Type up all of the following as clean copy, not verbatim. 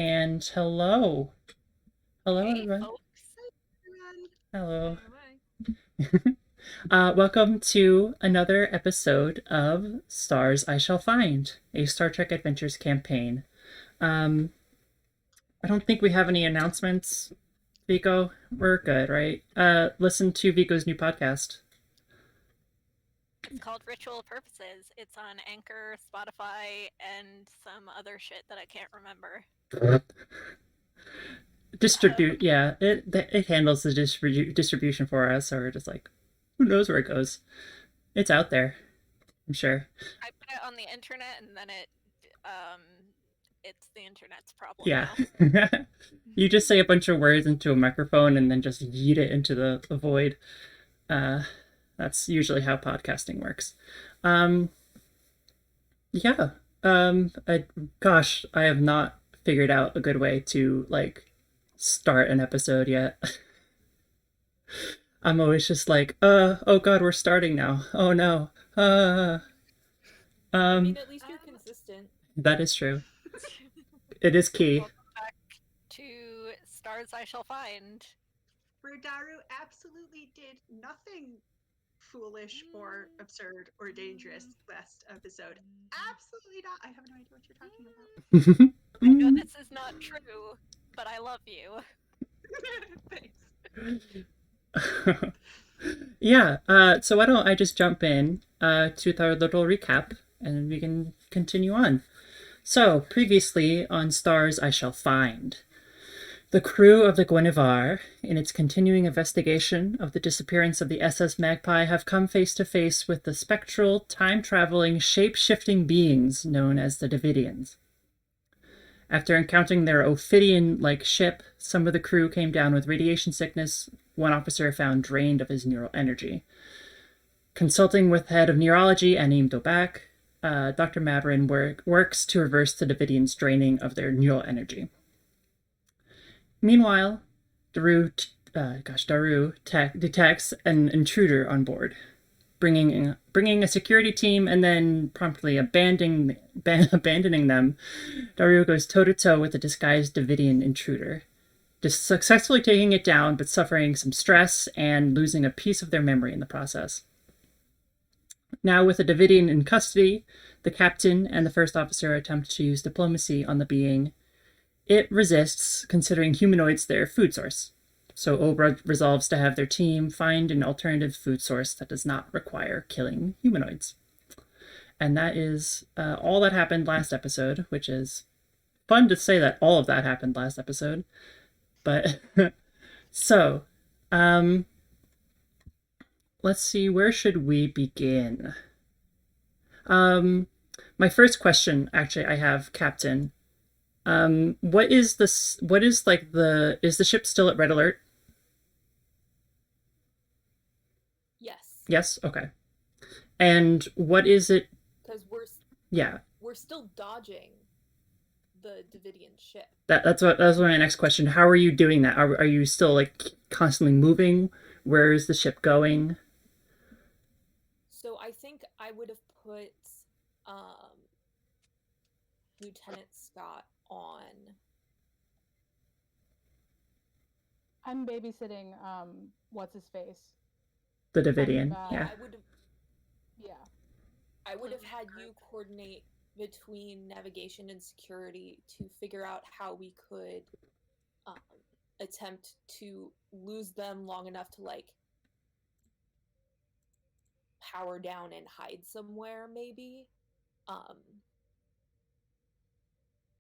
And hello. Hello, Hey, everyone. folks. Everyone. Hello. Hi. Welcome to another episode of Stars I Shall Find, a Star Trek Adventures campaign. Um, I don't think we have any announcements, Vico. We're good, right? Listen to Vico's new podcast. It's called Ritual Purposes. It's on Anchor, Spotify, and some other shit that I can't remember. Distribute, yeah, it handles the distribution for us, so we're just like, who knows where it goes? It's out there, I'm sure. I put it on the internet and then um, it's the internet's problem Yeah. now. You just say a bunch of words into a microphone and then just yeet it into the void. Uh, that's usually how podcasting works. Um, yeah. Gosh, I have not figured out a good way to like start an episode yet. I'm always just like, oh God, we're starting now. Oh no. I mean, Um, at least you're consistent. that is true. It is key. Welcome back to Stars I Shall Find. Where Daru absolutely did nothing foolish or absurd or dangerous last episode. Absolutely not. I have no idea what you're talking about. I know this is not true, but I love you. Thanks. Yeah, so why don't I just jump in to our little recap and we can continue on. So, previously on Stars I Shall Find, the crew of the Guinevere, in its continuing investigation of the disappearance of the SS Magpie, have come face to face with the spectral, time-traveling, shape-shifting beings known as the Davidians. After encountering their Ophidian-like ship, some of the crew came down with radiation sickness. One officer found drained of his neural energy. Consulting with head of neurology Anim Dobak, Dr. Maverin works to reverse the Davidians' draining of their neural energy. Meanwhile, Daru detects an intruder on board, bringing a security team and then promptly abandoning them. Daru goes toe-to-toe with the disguised Davidian intruder, just successfully taking it down but suffering some stress and losing a piece of their memory in the process. Now, with the Davidian in custody, the captain and the first officer attempt to use diplomacy on the being. It resists, considering humanoids their food source. So Obra resolves to have their team find an alternative food source that does not require killing humanoids. And that is all that happened last episode, which is fun to say that all of that happened last episode. But so, let's see, where should we begin? My first question, actually, I have, Captain. What is this? What is like is the ship still at red alert? Yes, Yes. Okay. And what is it? because Yeah. we're still dodging the Davidian ship. That's my next question. How are you doing that? Are you still like constantly moving? Where is the ship going? So I think I would have put um, Lieutenant Scott on. I'm babysitting what's his face. The Davidian. Kind of, Yeah. Yeah. I would have had you coordinate between navigation and security to figure out how we could um, attempt to lose them long enough to like power down and hide somewhere, maybe. Um,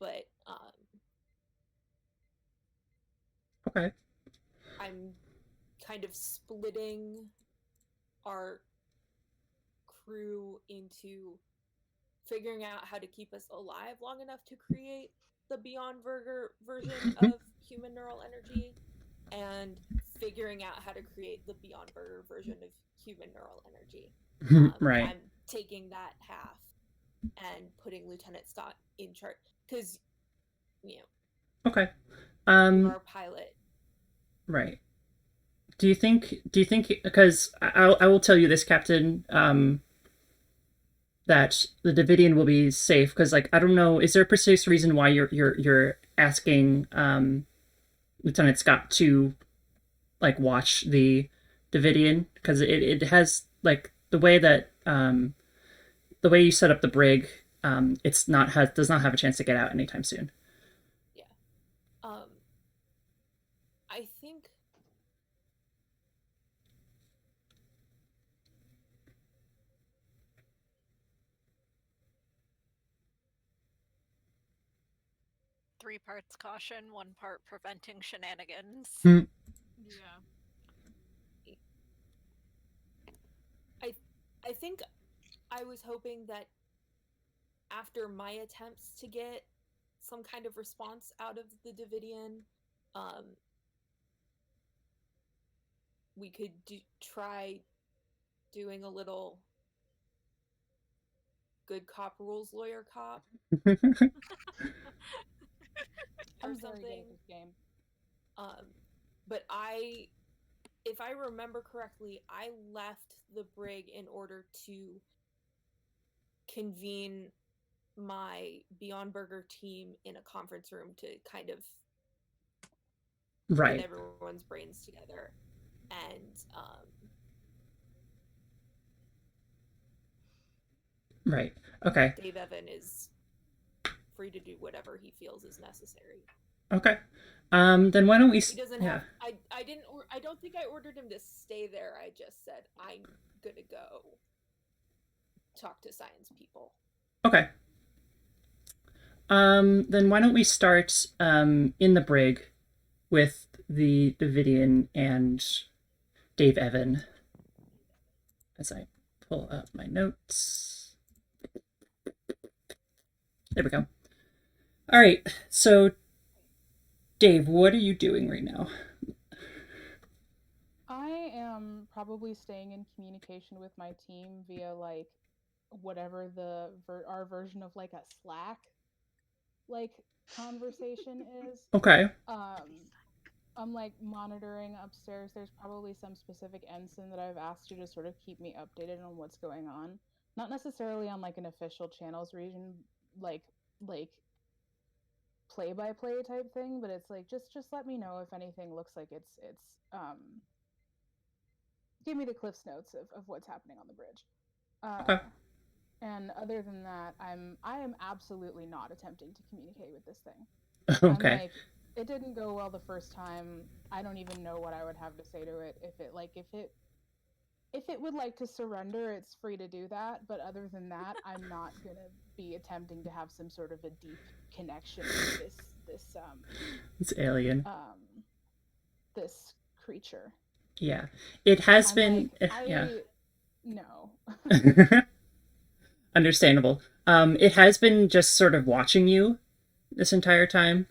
but Okay. I'm kind of splitting our crew into figuring out how to keep us alive long enough to create the Beyond Burger version of human neural energy and figuring out how to create the Beyond Burger version of human neural energy. Right. I'm taking that half and putting Lieutenant Scott in charge because, you know, Okay. our pilot. Right. Do you think? Because I will tell you this, Captain. That the Davidian will be safe because, like, I don't know, is there a precise reason why you're asking Lieutenant Scott to like watch the Davidian, because it has like the way that the way you set up the brig, it's not has does not have a chance to get out anytime soon. I think Three parts caution, one part preventing shenanigans. Hmm. Yeah. I think I was hoping that after my attempts to get some kind of response out of the Davidian, we could try doing a little good cop rules lawyer cop or I'm very good something. at this game. But if I remember correctly, I left the brig in order to convene my Beyond Burger team in a conference room to kind of Right. get everyone's brains together. And Right. Okay. Dave Evan is free to do whatever he feels is necessary. Okay. Then why don't we? He doesn't have. I don't think I ordered him to stay there. I just said I'm gonna go talk to science people. Okay. Then why don't we start in the brig with the Davidian and Dave Evan as I pull up my notes. There we go. All right. So, Dave, what are you doing right now? I am probably staying in communication with my team via like whatever our version of like a Slack like conversation is. Okay. I'm like monitoring upstairs. There's probably some specific ensign that I've asked you to sort of keep me updated on what's going on. Not necessarily on like an official channels region like play by play type thing, but it's like just let me know if anything looks like it's give me the Cliff's Notes of what's happening on the bridge. Okay. And other than that, I am absolutely not attempting to communicate with this thing. Okay. I'm like, it didn't go well the first time. I don't even know what I would have to say to it. If it would like to surrender, it's free to do that. But other than that, I'm not gonna be attempting to have some sort of a deep connection with It's alien. This creature. Yeah. It has I'm been. like, Yeah. No. Understandable. It has been just sort of watching you this entire time.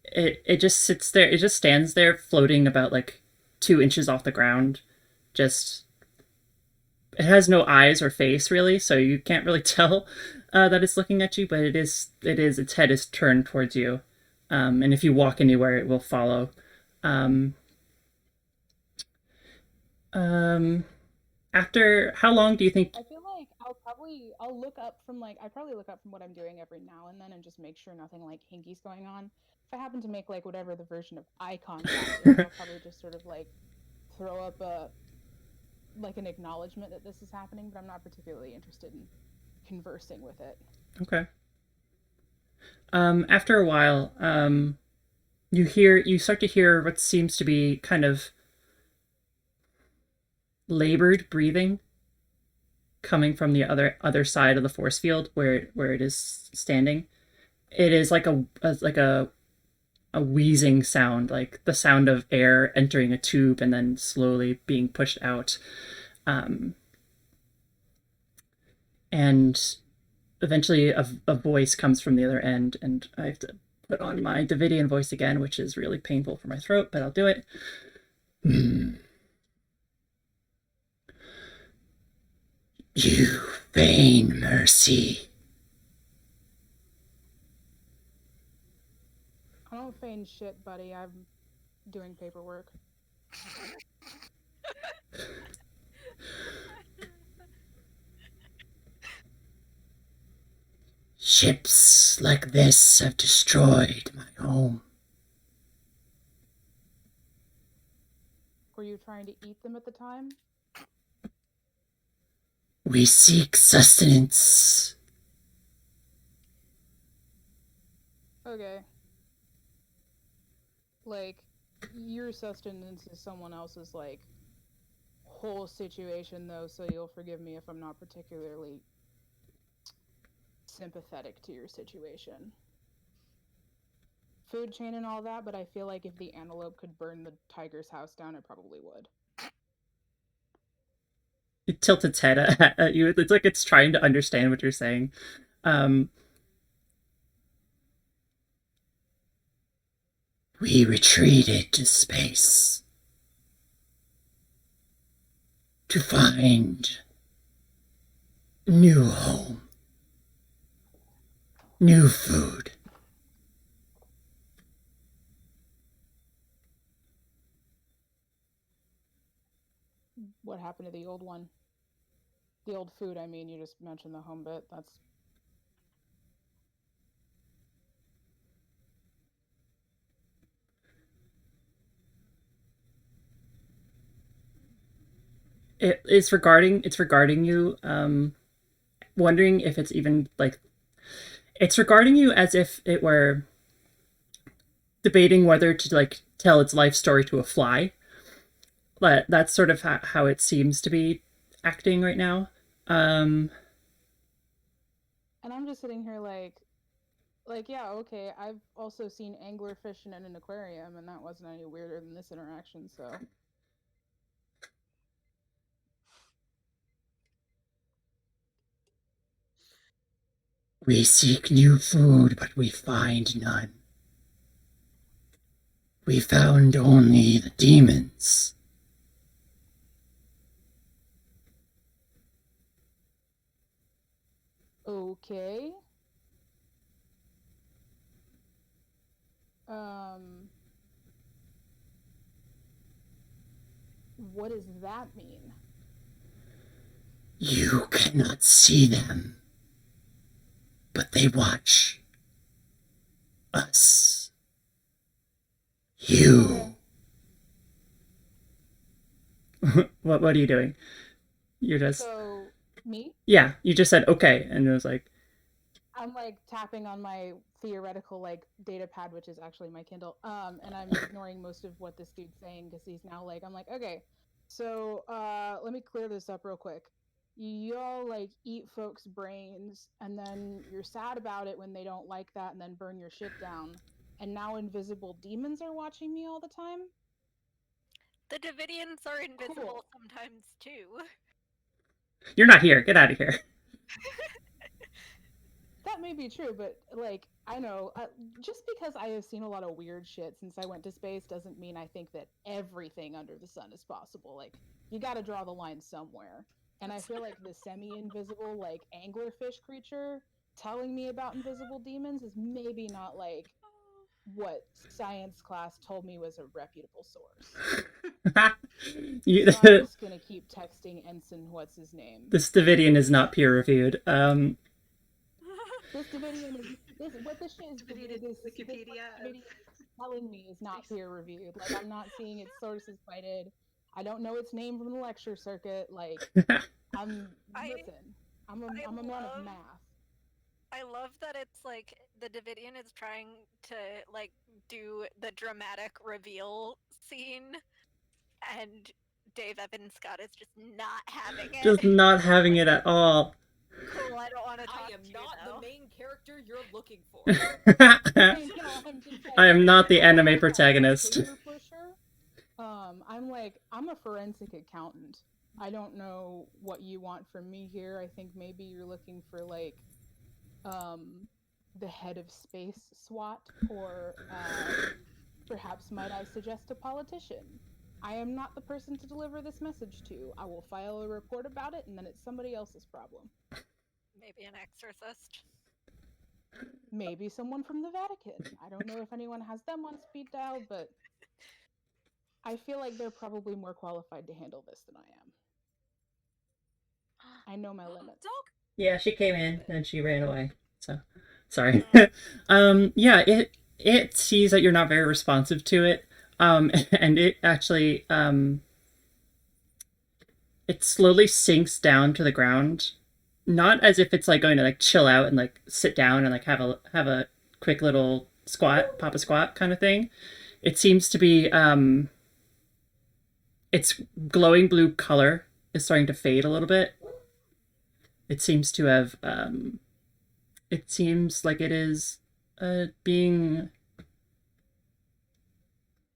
It just sits there. It just stands there, floating about like 2 inches off the ground. Just it has no eyes or face really, so you can't really tell that it's looking at you. But it is. Its head is turned towards you, and if you walk anywhere, it will follow. After how long do you think? I feel like I'll look up from like I probably look up from what I'm doing every now and then and just make sure nothing like hinky's going on. If I happen to make like whatever the version of eye contact is, I'll probably just sort of like throw up an acknowledgement that this is happening, but I'm not particularly interested in conversing with it. Okay. After a while, you start to hear what seems to be kind of labored breathing coming from the other side of the force field where it is standing. It is like a wheezing sound, like the sound of air entering a tube and then slowly being pushed out. And eventually a voice comes from the other end, and I have to put on my Davidian voice again, which is really painful for my throat, but I'll do it. You feign mercy. I don't feign shit, buddy. I'm doing paperwork. Ships like this have destroyed my home. Were you trying to eat them at the time? We seek sustenance. Okay. Like, your sustenance is someone else's, like, whole situation, though, so you'll forgive me if I'm not particularly sympathetic to your situation. Food chain and all that, but I feel like if the antelope could burn the tiger's house down, it probably would. It tilts its head at you. It's like it's trying to understand what you're saying. We retreated to space to find new home, new food. What happened to the old one? The old food, I mean, you just mentioned the home bit. That's... It's regarding you. Wondering if it's even like it's regarding you as if it were debating whether to like tell its life story to a fly. But that's sort of how it seems to be acting right now. And I'm just sitting here like, yeah, okay, I've also seen anglerfish in an aquarium, and that wasn't any weirder than this interaction, so... We seek new food, but we find none. We found only the demons. Okay. What does that mean? You cannot see them, but they watch us. You. What are you doing? You're just... So, me? Yeah, you just said okay, and it was like... I'm like tapping on my theoretical like data pad, which is actually my Kindle, and I'm ignoring most of what this dude's saying because he's now like, I'm like, okay, so let me clear this up real quick. Y'all like eat folks' brains, and then you're sad about it when they don't like that, and then burn your shit down. And now invisible demons are watching me all the time. The Davidians are invisible Cool. sometimes too. You're not here. Get out of here. That may be true, but like I know, just because I have seen a lot of weird shit since I went to space doesn't mean I think that everything under the sun is possible. Like you got to draw the line somewhere, and I feel like the semi-invisible like anglerfish creature telling me about invisible demons is maybe not like what science class told me was a reputable source. You, So I'm just gonna keep texting Ensign what's his name. this Davidian is not peer reviewed. This Davidian is what this shit is. Davidian Wikipedia This telling me is not peer reviewed. Like I'm not seeing its sources cited. I don't know its name from the lecture circuit. Like I'm a man of math. I love that it's like the Davidian is trying to like do the dramatic reveal scene, and Dave Evan Scott is just not having it. Just not having it at all. Cool, I don't want to talk I am to you, not though. the main character you're looking for. I am not the anime protagonist. I'm a forensic accountant. I don't know what you want from me here. I think maybe you're looking for like the head of space SWAT, or perhaps might I suggest a politician. I am not the person to deliver this message to. I will file a report about it, and then it's somebody else's problem. Maybe an exorcist. Maybe someone from the Vatican. I don't know if anyone has them on speed dial, but I feel like they're probably more qualified to handle this than I am. I know my limits. Yeah, she came in and she ran away. So, sorry. Yeah, it sees that you're not very responsive to it, and it actually it slowly sinks down to the ground, not as if it's like going to like chill out and like sit down and like have a quick little squat, pop a squat kind of thing. It seems to be its glowing blue color is starting to fade a little bit. It seems to have it seems like it is being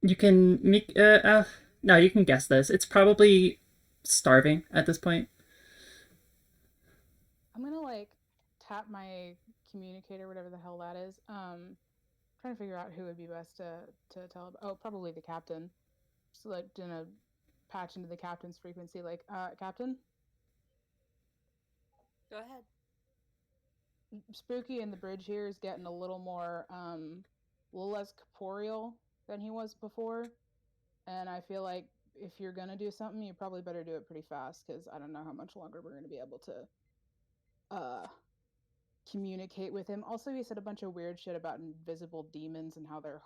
you can make no, you can guess this. It's probably starving at this point. I'm gonna like tap my communicator, whatever the hell that is. Trying to figure out who would be best to tell. Oh, probably the captain. So like gonna patch into the captain's frequency, like, Captain, Go ahead. Spooky in the bridge here is getting a little more, a little less corporeal than he was before, and I feel like if you're gonna do something, you probably better do it pretty fast because I don't know how much longer we're gonna be able to communicate with him. Also, he said a bunch of weird shit about invisible demons and how their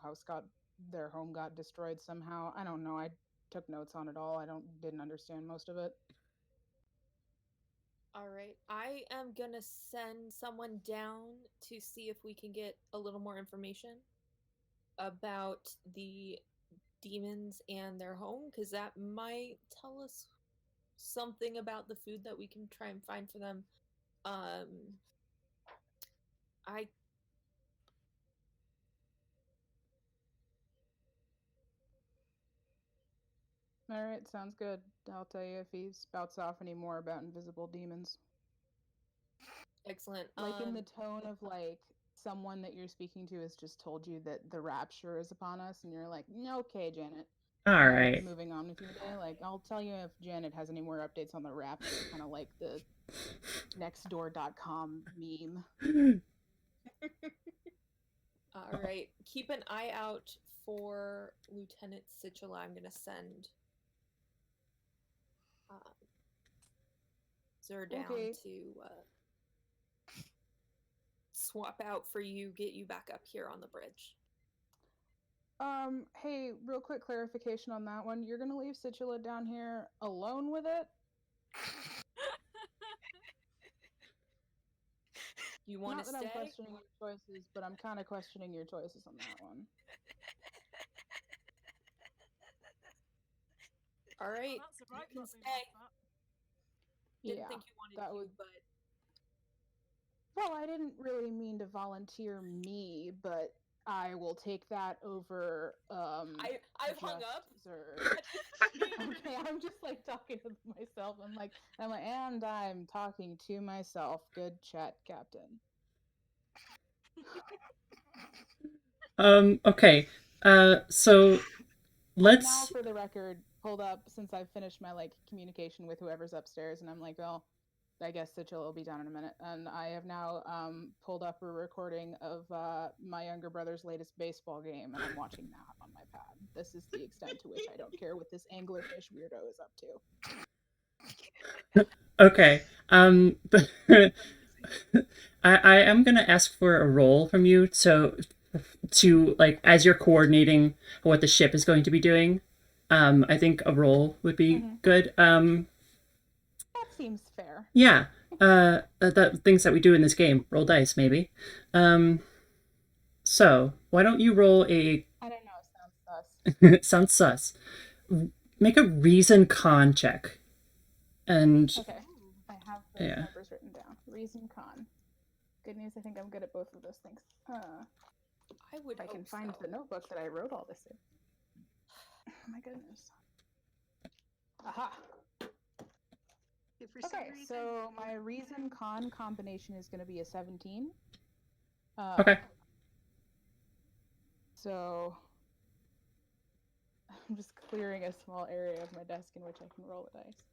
home got destroyed somehow. I don't know. I took notes on it all. Didn't understand most of it. All right. I am gonna send someone down to see if we can get a little more information about the demons and their home, because that might tell us something about the food that we can try and find for them. I All right, sounds good. I'll tell you if he spouts off any more about invisible demons. excellent. Like in the tone of like someone that you're speaking to has just told you that the rapture is upon us, and you're like, okay, Janet. All right. Moving on with your day. Like, I'll tell you if Janet has any more updates on the rapture, kind of like the nextdoor.com meme. All right. Keep an eye out for Lieutenant Sichula. I'm gonna send Zur down to swap out for you, get you back up here on the bridge. Hey, real quick clarification on that one. You're gonna leave Sichula down here alone with it? You want to stay? stay? Not that I'm questioning your choices, but I'm kind of questioning your choices on that one. All right, Well, that's right, you can not stay. Didn't Yeah, think you wanted that to, would. but Well, I didn't really mean to volunteer me, but I will take that over. I've hung up. Okay, I'm just like talking to myself. And I'm talking to myself. Good chat, Captain. Okay. So let's. Now, for the record, hold up, since I've finished my like communication with whoever's upstairs, and I'm like, well, I guess Sichel will be down in a minute. And I have now pulled up a recording of my younger brother's latest baseball game, and I'm watching that on my pad. This is the extent to which I don't care what this anglerfish weirdo is up to. Okay. I am gonna ask for a roll from you, so to like as you're coordinating what the ship is going to be doing. I think a roll would be good. That seems fair. Yeah. The things that we do in this game, roll dice, maybe. So why don't you roll a? I don't know. Sounds sus. Sounds sus. Make a reason con check. And okay, I have those numbers written down. Reason con. Good news. I think I'm good at both of those things. I would. If I can find the notebook that I wrote all this in. Oh my goodness. Aha. Okay, so my reason con combination is going to be a 17. Okay. So I'm just clearing a small area of my desk in which I can roll the dice.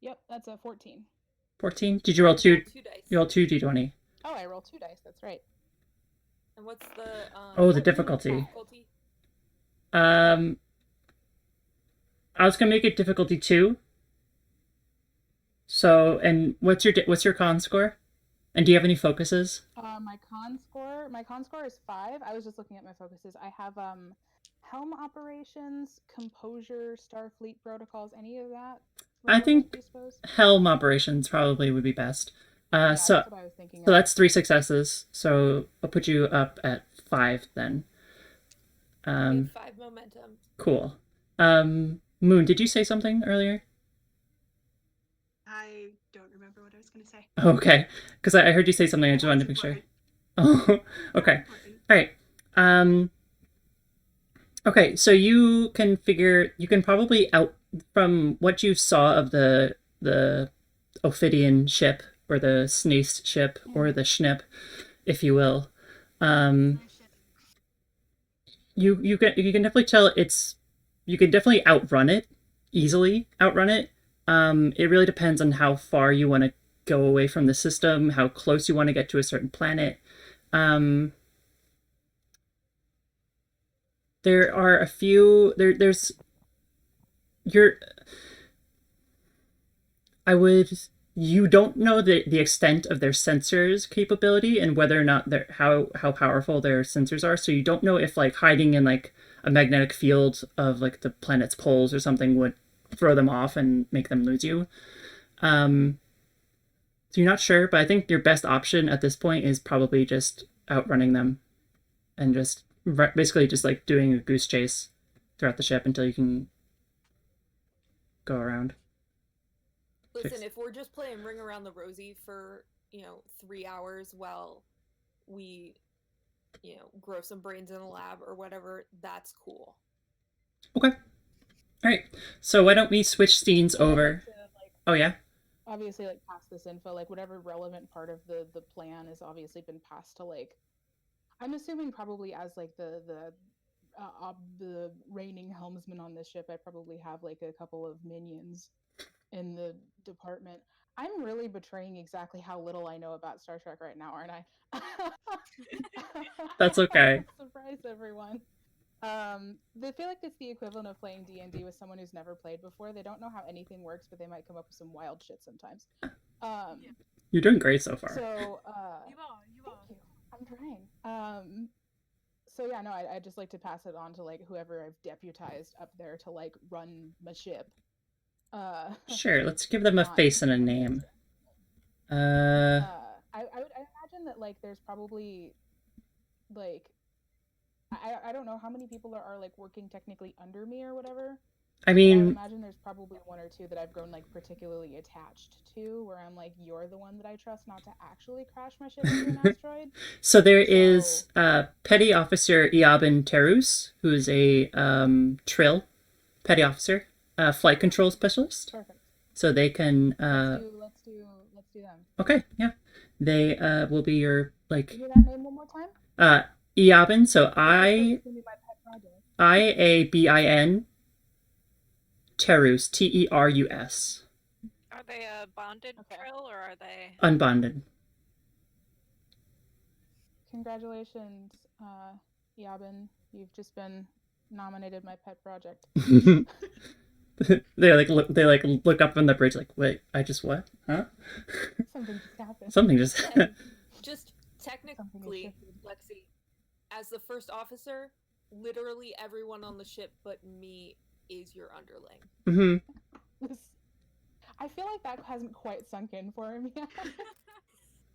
Yep, that's a 14. 14? Did you roll two? Dice. You rolled 2 d20. Oh, I rolled 2 dice. That's right. And what's the the difficulty? I was gonna make it difficulty 2. So, and what's your con score? And do you have any focuses? My con score is 5. I was just looking at my focuses. I have helm operations, composure, Starfleet protocols, any of that I relevant, think do you suppose? helm operations probably would be best. Yeah, So that's what I was thinking so of. that's 3 successes. So I'll put you up at 5 then. We have Um, 5 momentum. cool. Moon, did you say something earlier? I don't remember what I was going to say. Okay, because I heard you say something. I just wanted to make sure. Oh, okay. All right. Okay, so you can probably out from what you saw of the Ophidian ship or the Snace ship or the Schnip, if you will. You can definitely tell you can definitely outrun it easily. Outrun it. It really depends on how far you want to go away from the system, how close you want to get to a certain planet. There are a few there's you're I would you don't know the extent of their sensors capability and whether or not they're how powerful their sensors are, so you don't know if like hiding in like a magnetic field of like the planet's poles or something would throw them off and make them lose you. So you're not sure, but I think your best option at this point is probably just outrunning them and just basically just like doing a goose chase throughout the ship until you can go around. Listen, if we're just playing Ring Around the Rosie for, 3 hours while we, grow some brains in a lab or whatever, that's cool. Okay. All right. So why don't we switch scenes over? Oh yeah. Obviously, like pass this info, like whatever relevant part of the plan has obviously been passed to like. I'm assuming probably as like the reigning helmsman on this ship, I probably have like a couple of minions in the department. I'm really betraying exactly how little I know about Star Trek right now, aren't I? That's okay. Surprise everyone. They feel like it's the equivalent of playing D&D with someone who's never played before. They don't know how anything works, but they might come up with some wild shit sometimes. You're doing great so far. So, you are. Thank you. I'm trying. So yeah, no, I'd just like to pass it on to like whoever I've deputized up there to like run my ship. Sure, let's give them a face and a name. I imagine that like there's probably like I don't know how many people are like working technically under me or whatever. I I mean, imagine there's probably 1 or 2 that I've grown like particularly attached to, where I'm like, you're the one that I trust not to actually crash my ship into an asteroid. so there is Petty Officer Iabin Terus, who's a Trill Petty Officer, flight control specialist. Perfect. So they can. Let's do them. Okay, yeah, they will be your like. Give me that name one more time. Iabin. So IABIN. Terus, Terus. Are they a bonded Trill or are they unbonded? Congratulations, Iabin. You've just been nominated my pet project. They look up on the bridge like, wait, I just what? Huh? Something just happened. Something just. Just technically, Lexi, as the first officer, literally everyone on the ship but me is your underling. Mm-hmm. I feel like that hasn't quite sunk in for him yet.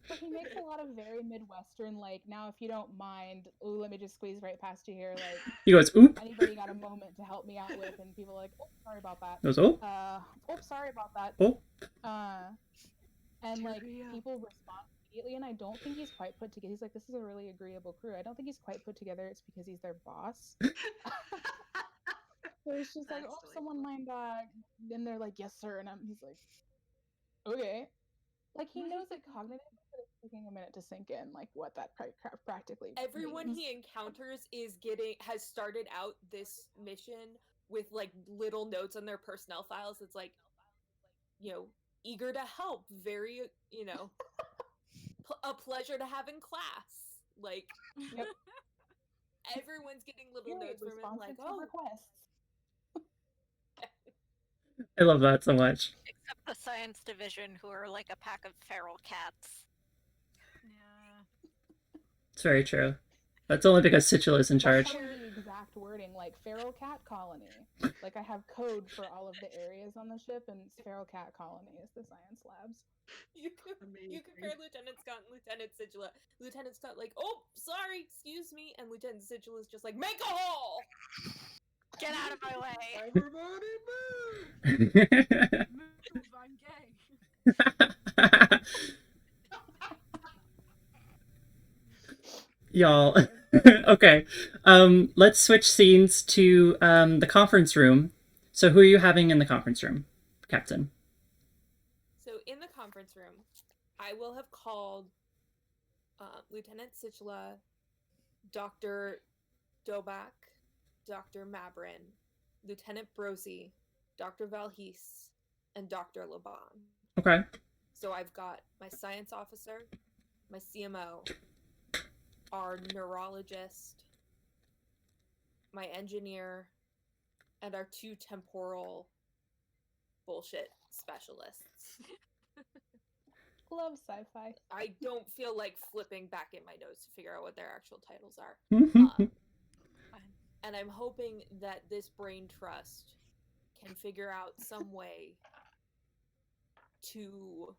But he makes a lot of very Midwestern, like, now if you don't mind, ooh, let me just squeeze right past you here. Like, he goes, oop. Anybody got a moment to help me out with? And people are like, oh, sorry about that. Goes, oh. Sorry about that. Oh. And like people respond immediately, and I don't think he's quite put together. He's like, this is a really agreeable crew. I don't think he's quite put together. It's because he's their boss. So it's just like, oh, someone mind then they're like, yes, sir. And he's like, okay. Like, he knows it cognitively, but it's taking a minute to sink in, like, what that practically Everyone means. he encounters has started out this mission with, like, little notes on their personnel files. It's like, eager to help, very, a pleasure to have in class. Like, yep. Everyone's getting little notes from him, like, oh, requests. I love that so much. Except the science division, who are like a pack of feral cats. It's very true. That's only because Situla's in That's charge. probably the exact wording, like feral cat colony. Like I have code for all of the areas on the ship, and it's feral cat colony is the science labs. You Amazing. compare Lieutenant Scott and Lieutenant Sigila. Lieutenant Scott like, oh, sorry, excuse me, and Lieutenant Sigila is just like, make a hole. Get out of my way. Everybody move! Move, I'm gay. Y'all. Okay. Let's switch scenes to the conference room. So who are you having in the conference room, Captain? So in the conference room, I will have called Lieutenant Sichla, Dr. Dobak, Dr. Mabrin, Lieutenant Brosi, Dr. Valhis, and Dr. Laban. Okay. So I've got my science officer, my CMO, our neurologist, my engineer, and our 2 temporal bullshit specialists. Love sci-fi. I don't feel like flipping back in my notes to figure out what their actual titles are. And I'm hoping that this brain trust can figure out some way to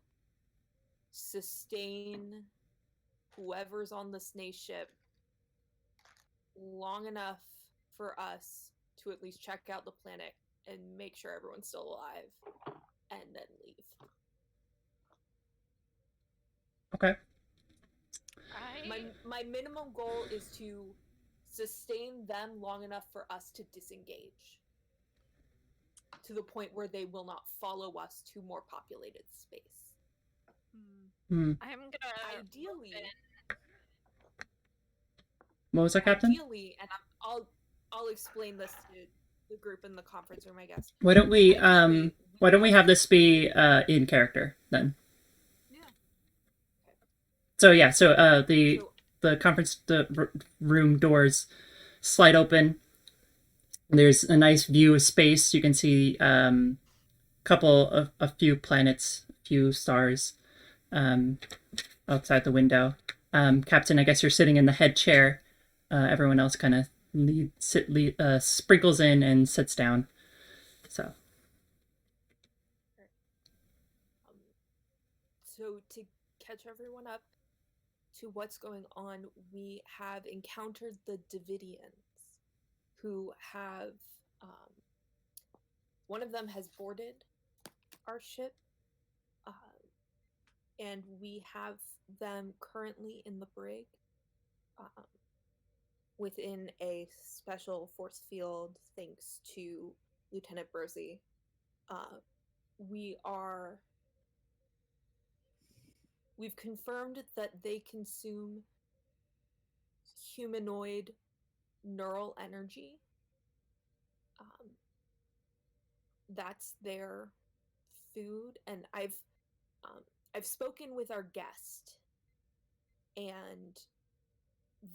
sustain whoever's on the Snake ship long enough for us to at least check out the planet and make sure everyone's still alive and then leave. Okay. My minimum goal is to sustain them long enough for us to disengage to the point where they will not follow us to more populated space. I'm gonna Ideally, What was that, Captain? ideally, and I'll explain this to the group in the conference room, I guess. Why don't we have this be in character then? Yeah. So yeah, the conference room doors slide open. There's a nice view of space. You can see a few planets, a few stars outside the window. Captain, I guess you're sitting in the head chair. Everyone else kind of sprinkles in and sits down. So. So to catch everyone up to what's going on, we have encountered the Davidians, who have one of them has boarded our ship, and we have them currently in the brig within a special force field thanks to Lieutenant Brosi. We've confirmed that they consume humanoid neural energy. That's their food, and I've spoken with our guest, and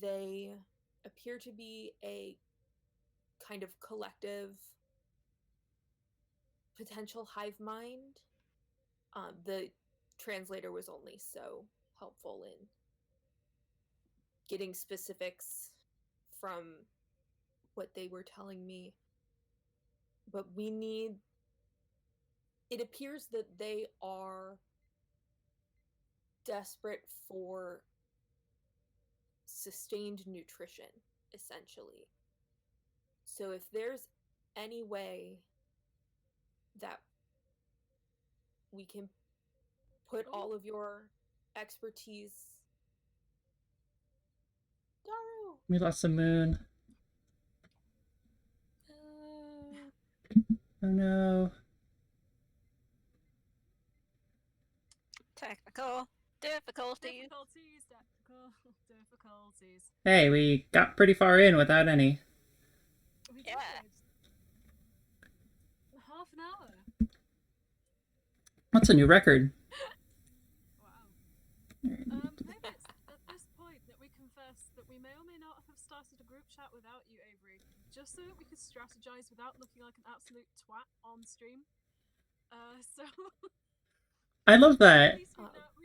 they appear to be a kind of collective potential hive mind. The translator was only so helpful in getting specifics from what they were telling me, but it appears that they are desperate for sustained nutrition, essentially. So if there's any way that we can put all of your expertise... Daru! We lost the moon. Oh no. technical difficulties. Technical difficulties. Hey, we got pretty far in without any. We Yeah. did. Half an hour. What's a new record? Wow. Maybe it's at this point that we confess that we may or may not have started a group chat without you, Avery, just so that we could strategize without looking like an absolute twat on stream. So I love at that. least we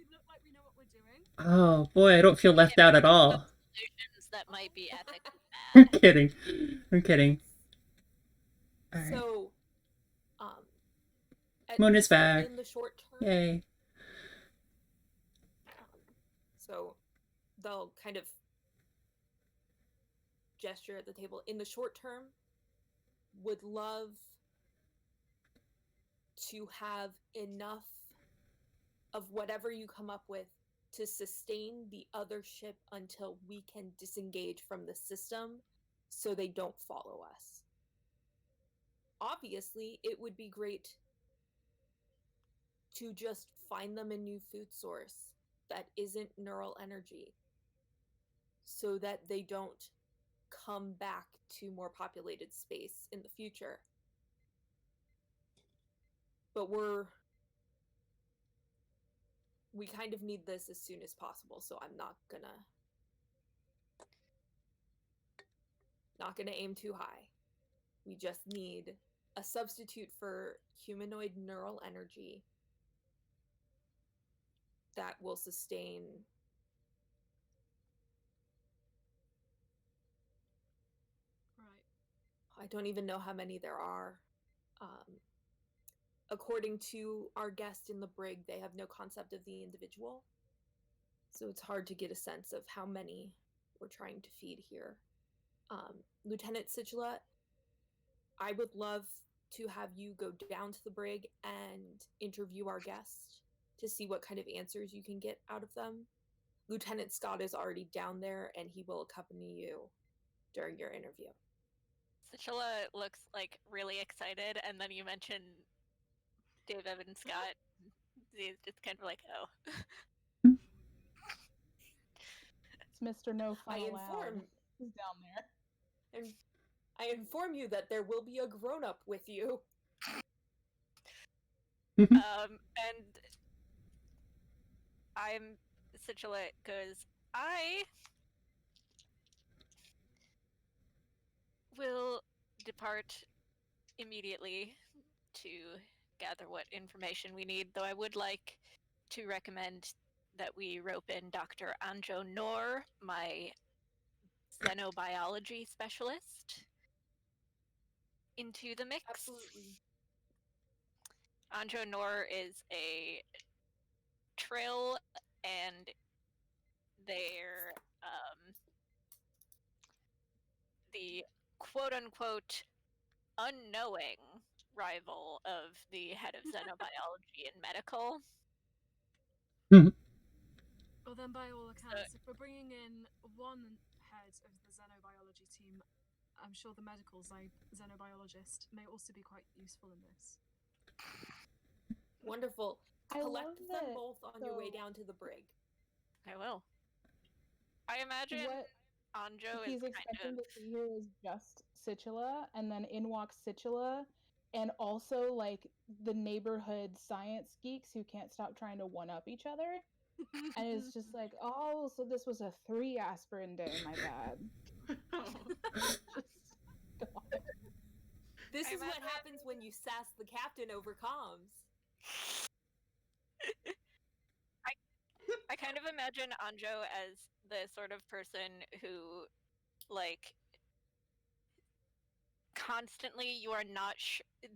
look like we know what we're doing. Oh boy, I don't feel left out at all. solutions that might be ethically I'm bad. kidding. I'm kidding. All right. So, at Moon is least back. in the short term. Yay. So they'll kind of gesture at the table. In the short term, would love to have enough of whatever you come up with to sustain the other ship until we can disengage from the system so they don't follow us. Obviously, it would be great to just find them a new food source that isn't neural energy so that they don't come back to more populated space in the future. But we kind of need this as soon as possible, so I'm not gonna aim too high. We just need a substitute for humanoid neural energy that will sustain Right. I don't even know how many there are. According to our guest in the brig, they have no concept of the individual. So it's hard to get a sense of how many we're trying to feed here. Lieutenant Sigila, I would love to have you go down to the brig and interview our guest to see what kind of answers you can get out of them. Lieutenant Scott is already down there and he will accompany you during your interview. Sichilla looks like really excited, and then you mention Dave Evan Scott. He's just kind of like, oh. It's Mr. No Fun I Allowed. inform He's down there. and I inform you that there will be a grown-up with you. And I'm Sichilla goes, I will depart immediately to gather what information we need, though I would like to recommend that we rope in Dr. Anjo Noor, my xenobiology specialist, into the mix. Absolutely. Anjo Noor is a Trill, and they're the quote-unquote unknowing rival of the head of xenobiology and medical. Well, then, by all accounts, if we're bringing in one head of the xenobiology team, I'm sure the medical xenobiologist may also be quite useful in this. Wonderful. I Collect love them that, both on your way down to the brig. I will. I imagine what Anjo he's is expecting to see here is just Sichilla, and then in walks Sichilla, and also like the neighborhood science geeks who can't stop trying to one up each other. And it's just like, oh, so this was a 3 aspirin day, my bad. Just, God. This I is what imagine- happens when you sass the captain over comms. I kind of imagine Anjo as the sort of person who, like, constantly you are not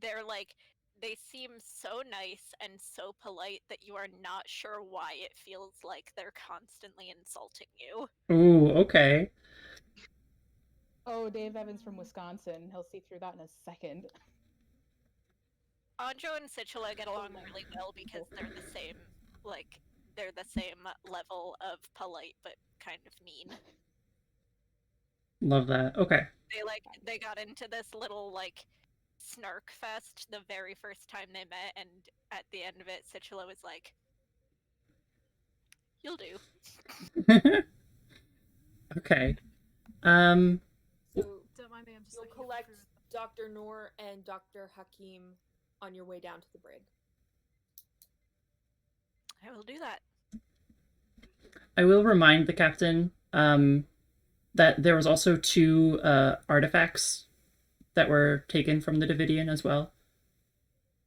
they're like, they seem so nice and so polite that you are not sure why it feels like they're constantly insulting you. Ooh, okay. Oh, Dave Evans from Wisconsin. He'll see through that in a second. Anjo and Sichilla get along really well because they're the same, like, they're the same level of polite but kind of mean. Love that. Okay. They got into this little, like, snark fest the very first time they met, and at the end of it, Sichilla was like, "You'll do." Okay. So Don't mind me, I'm just you'll looking at the collect crew. Dr. Noor and Dr. Hakim on your way down to the brig. I will do that. I will remind the captain that there was also 2 artifacts that were taken from the Davidian as well.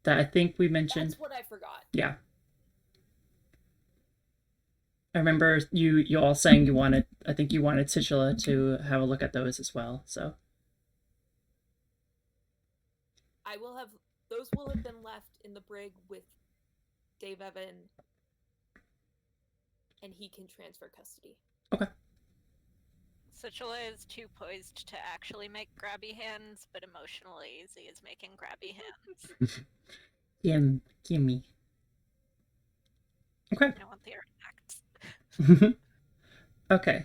That I think we mentioned. That's what I forgot. Yeah. I remember you all saying you wanted. I think you wanted Sigilla to have a look at those as well. So those will have been left in the brig with Dave Evan, and he can transfer custody. okay. Sichula is too poised to actually make grabby hands, but emotionally Z is making grabby hands. Gimme. Okay. I want the artifacts. Okay.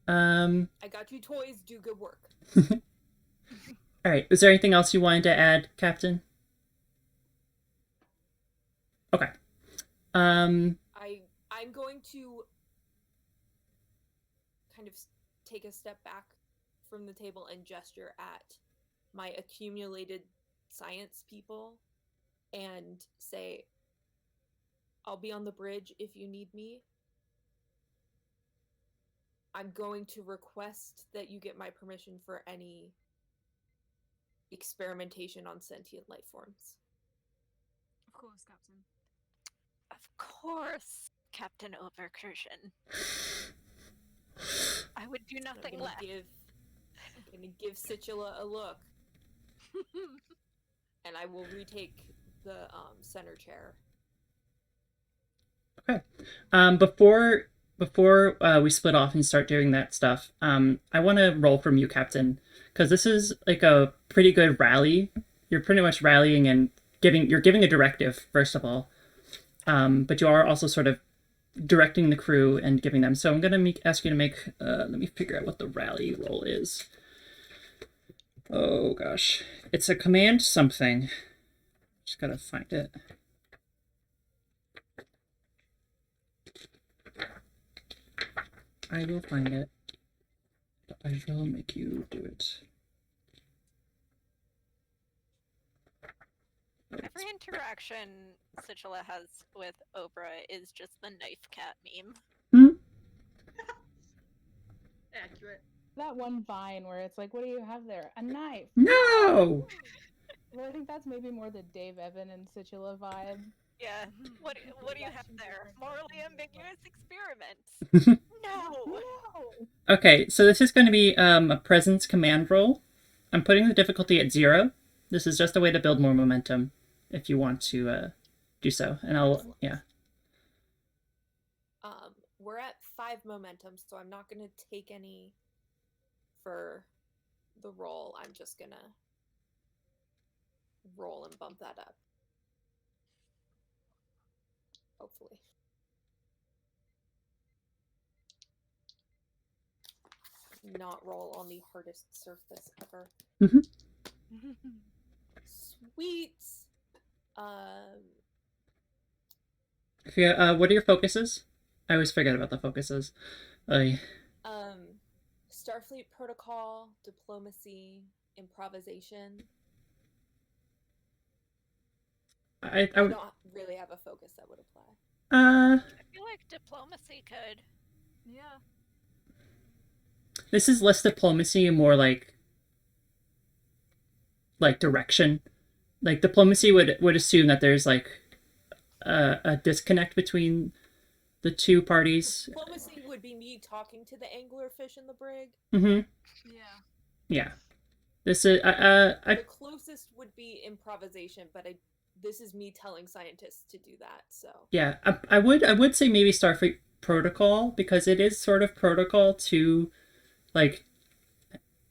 I got you toys, do good work. All right. Was there anything else you wanted to add, Captain? Okay. I'm going to kind of take a step back from the table and gesture at my accumulated science people and say, I'll be on the bridge if you need me. I'm going to request that you get my permission for any experimentation on sentient life forms. Of course, Captain. Of course, Captain Overcursion. I would do nothing less. I'm gonna give Sichula a look, and I will retake the center chair. Okay. Before we split off and start doing that stuff, I want to roll from you, Captain, because this is like a pretty good rally. You're pretty much rallying and giving a directive first of all, but you are also sort of directing the crew and giving them. So I'm gonna ask you to make. Let me figure out what the rally roll is. Oh gosh, it's a command something. Just gotta find it. I will find it. I will make you do it. Every interaction Sichula has with Obra is just the knife cat meme. Accurate. That one vine where it's like, what do you have there? A knife. No! Well, I think that's maybe more the Dave Evan and Sichula vibe. Yeah. What do you have there? Morally ambiguous experiments. No. No. Okay, so this is going to be a presence command roll. I'm putting the difficulty at 0. This is just a way to build more momentum if you want to do so. And I'll, yeah. We're at 5 momentum, so I'm not going to take any for the roll. I'm just going to roll and bump that up. Hopefully. Not roll on the hardest surface ever. Sweet. What are your focuses? I always forget about the focuses. Starfleet protocol, diplomacy, improvisation. I don't really have a focus that would apply. I feel like diplomacy could. Yeah. This is less diplomacy and more like direction. Like diplomacy would assume that there's like a disconnect between the two parties. Diplomacy would be me talking to the anglerfish in the brig. Mm-hmm. Yeah. Yeah. This is the closest would be improvisation, but this is me telling scientists to do that. So yeah, I would say maybe Starfleet protocol, because it is sort of protocol to like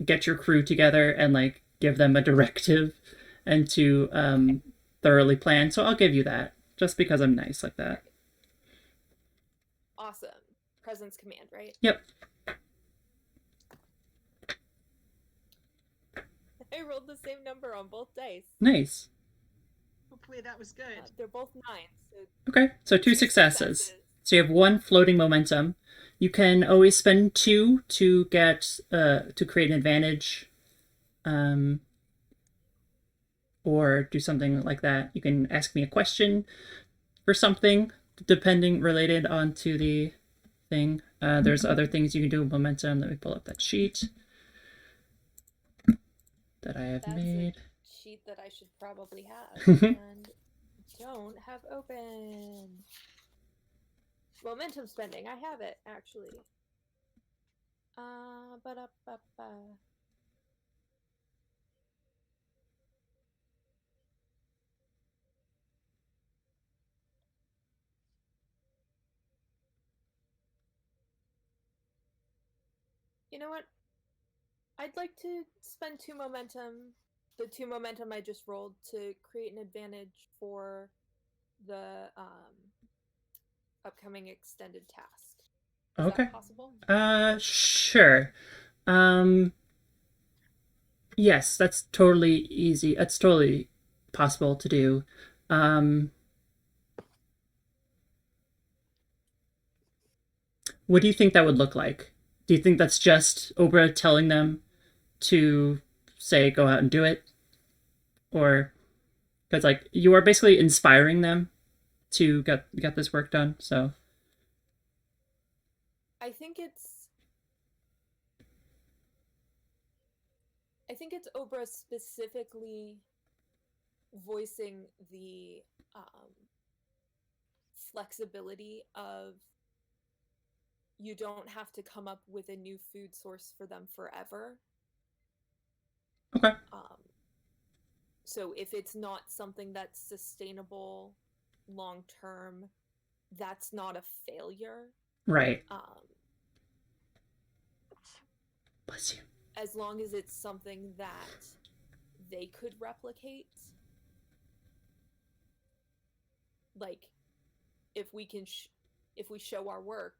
get your crew together and like give them a directive and to thoroughly plan. So I'll give you that just because I'm nice like that. Awesome. Presence command, right? Yep. I rolled the same number on both dice. Nice. Hopefully that was good. They're both 9s. So Okay, so 2 successes. So you have 1 floating momentum. You can always spend 2 to get to create an advantage, or do something like that. You can ask me a question for something depending related onto the thing. There's other things you can do with momentum. Let me pull up that sheet that I have made. Sheet that I should probably have and don't have open. momentum spending. I have it actually. Ba-da-ba-ba. You know what? I'd like to spend 2 momentum, the 2 momentum I just rolled, to create an advantage for the upcoming extended task. Is Okay. that possible? Sure. Yes, that's totally easy. That's totally possible to do. What do you think that would look like? Do you think that's just Oprah telling them to say go out and do it, or because like you are basically inspiring them to get this work done? So I think it's Oprah specifically voicing the flexibility of you don't have to come up with a new food source for them forever. okay, So if it's not something that's sustainable long term, that's not a failure. right. Bless you. As long as it's something that they could replicate. Like, if we can, if we show our work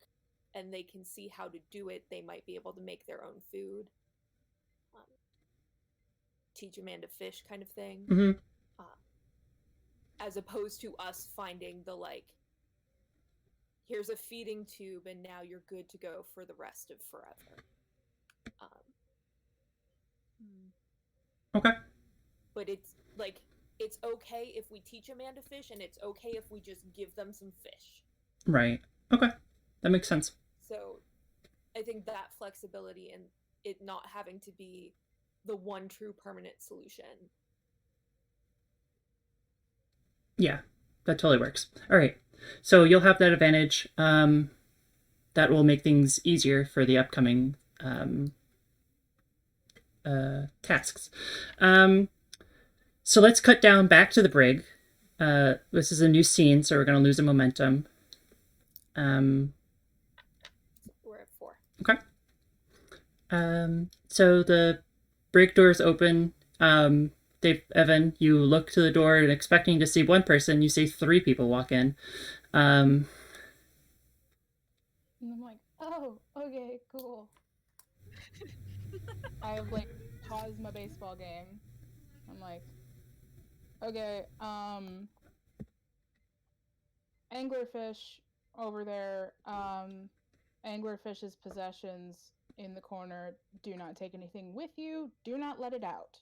and they can see how to do it, they might be able to make their own food. Teach a man to fish kind of thing. Mm-hmm. As opposed to us finding the, like, here's a feeding tube and now you're good to go for the rest of forever. Okay. But it's, like, it's okay if we teach a man to fish, and it's okay if we just give them some fish. Right. Okay. That makes sense. So I think that flexibility and it not having to be the one true permanent solution. Yeah, that totally works. All right. So you'll have that advantage. That will make things easier for the upcoming tasks. So let's cut down back to the brig. This is a new scene, so we're going to lose a momentum. We're at 4. Okay. So the brig doors open. Evan, you look to the door and expecting to see one person, you see 3 people walk in. And I'm like, oh, okay, cool. I have like paused my baseball game. I'm like, okay, anglerfish over there. Anglerfish's possessions in the corner. Do not take anything with you. Do not let it out.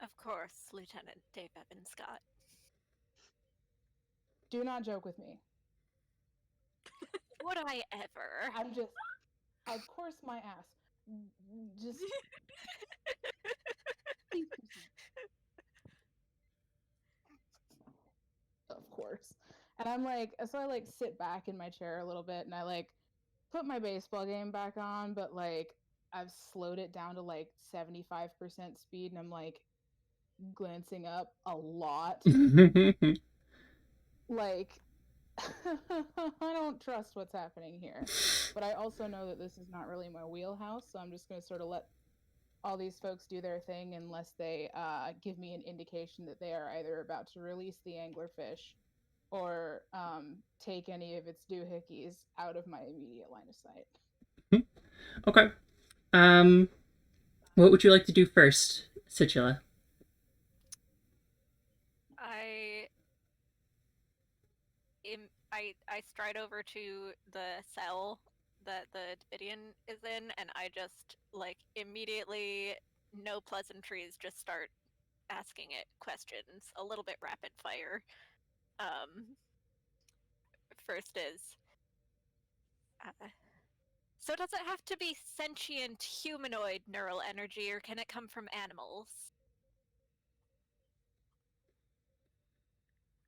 Of course, Lieutenant Dave Evan Scott. Do not joke with me. Would I ever? I'm just, of course, my ass. Just. Of course. And I'm like, so I like sit back in my chair a little bit and I like put my baseball game back on, but like I've slowed it down to like 75% speed and I'm like glancing up a lot. Like, I don't trust what's happening here. But I also know that this is not really my wheelhouse, so I'm just going to sort of let all these folks do their thing unless they give me an indication that they are either about to release the anglerfish or take any of its doohickeys out of my immediate line of sight. Okay. What would you like to do first, Situla? I stride over to the cell that the Davidian is in, and I just, like, immediately, no pleasantries, just start asking it questions, a little bit rapid fire. First is, so does it have to be sentient humanoid neural energy, or can it come from animals?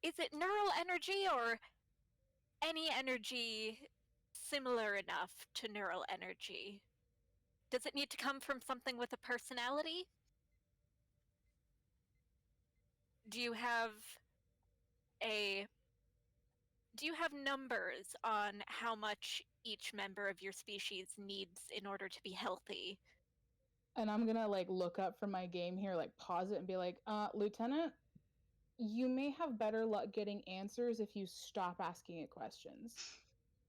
Is it neural energy, or any energy similar enough to neural energy? Does it need to come from something with a personality? Do you have a do you have numbers on how much each member of your species needs in order to be healthy? And I'm gonna like look up from my game here, like pause it and be like, Lieutenant, you may have better luck getting answers if you stop asking it questions.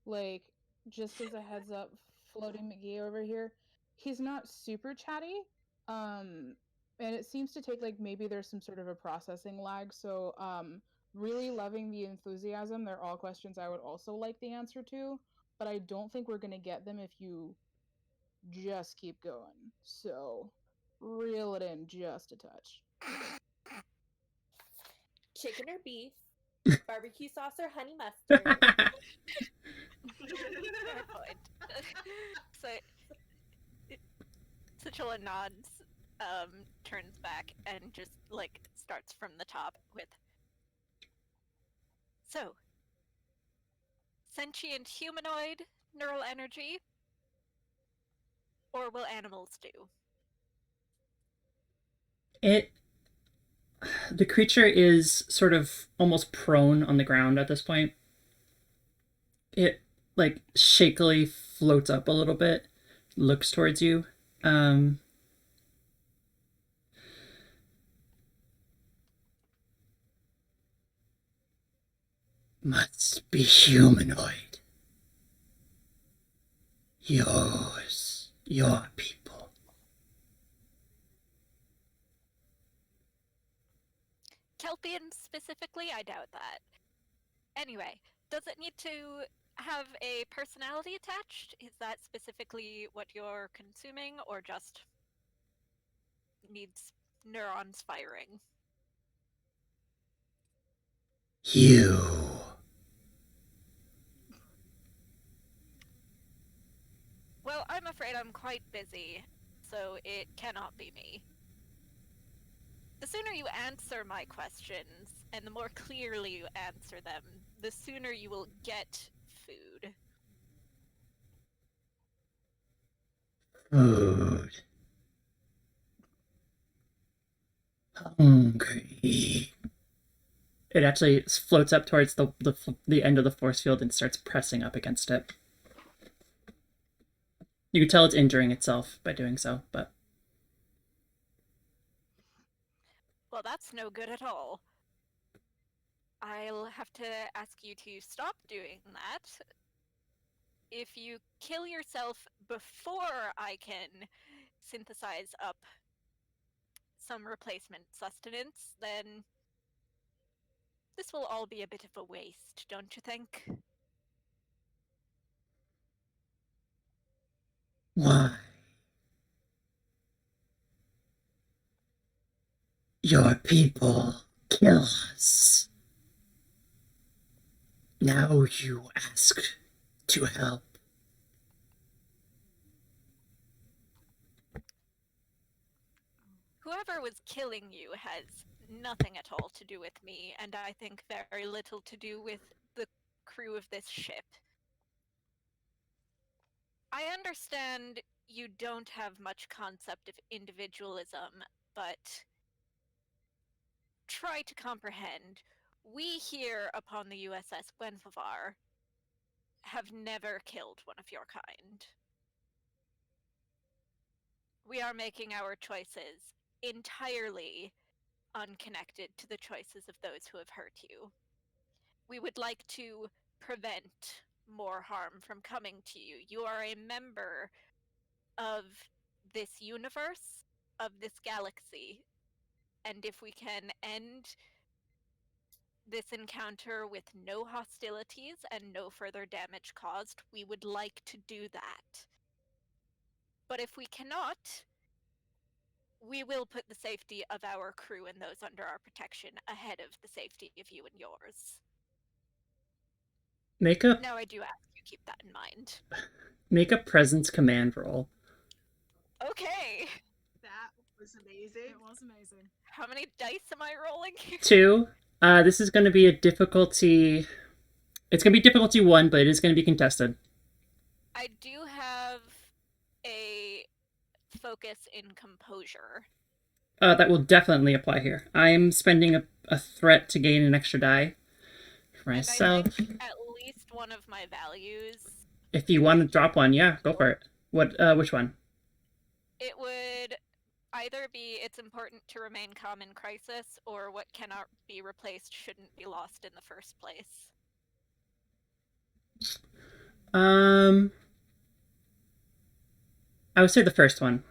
Like, just as a heads up, floating McGee over here, he's not super chatty. And it seems to take like maybe there's some sort of a processing lag. So really loving the enthusiasm. They're all questions I would also like the answer to, but I don't think we're gonna get them if you just keep going. So reel it in just a touch. Chicken or beef, barbecue sauce or honey mustard. Fair point. So Sachula nods, turns back, and just like starts from the top with, so, sentient humanoid neural energy, or will animals do? The creature is sort of almost prone on the ground at this point. It like shakily floats up a little bit, looks towards you. Must be humanoid. Yours, your people. Kelpians specifically? I doubt that. Anyway, does it need to have a personality attached? Is that specifically what you're consuming, or just needs neurons firing? You. Well, I'm afraid I'm quite busy, so it cannot be me. The sooner you answer my questions, and the more clearly you answer them, the sooner you will get food. Food. Hungry. It actually floats up towards the end of the force field and starts pressing up against it. You can tell it's injuring itself by doing so, but... Well, that's no good at all. I'll have to ask you to stop doing that. If you kill yourself before I can synthesize up some replacement sustenance, then this will all be a bit of a waste, don't you think? Why? Your people kill us. Now you ask to help. Whoever was killing you has nothing at all to do with me, and I think very little to do with the crew of this ship. I understand you don't have much concept of individualism, but try to comprehend. We here upon the USS Gwenfavar have never killed one of your kind. We are making our choices entirely unconnected to the choices of those who have hurt you. We would like to prevent more harm from coming to you. You are a member of this universe, of this galaxy, and if we can end this encounter with no hostilities and no further damage caused, we would like to do that. But if we cannot, we will put the safety of our crew and those under our protection ahead of the safety of you and yours. Now I do ask you keep that in mind. Make a presence command roll. Okay. That was amazing. It was amazing. How many dice am I rolling here? 2. This is going to be a difficulty It's going to be difficulty 1, but it is going to be contested. I do have a focus in composure. That will definitely apply here. I'm spending a threat to gain an extra die for And I myself. think at least one of my values. If you want to drop one, yeah, go for it. What? Which one? It would either be it's important to remain calm in crisis, or what cannot be replaced shouldn't be lost in the first place. I would say the first one.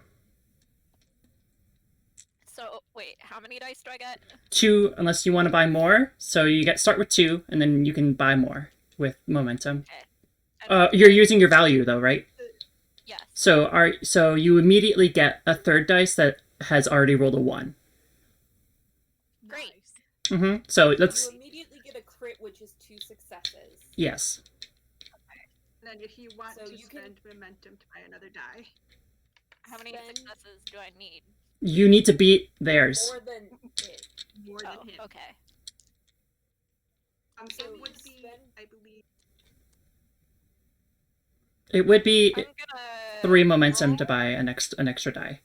So wait, how many dice do I get? 2, unless you want to buy more. So you start with 2, and then you can buy more with momentum. Okay. You're using your value though, right? Yes. So you immediately get a third dice that has already rolled a 1. Great. Nice. So let's. You immediately get a crit, which is 2 successes. Yes. And then if you want So to you can- spend momentum to buy another die, How many Spend successes do I need? You need to beat theirs. more than it. more Oh, than him. okay. So It you would be, spend- I believe, It would be I'm gonna 3 momentum to roll. buy an extra die.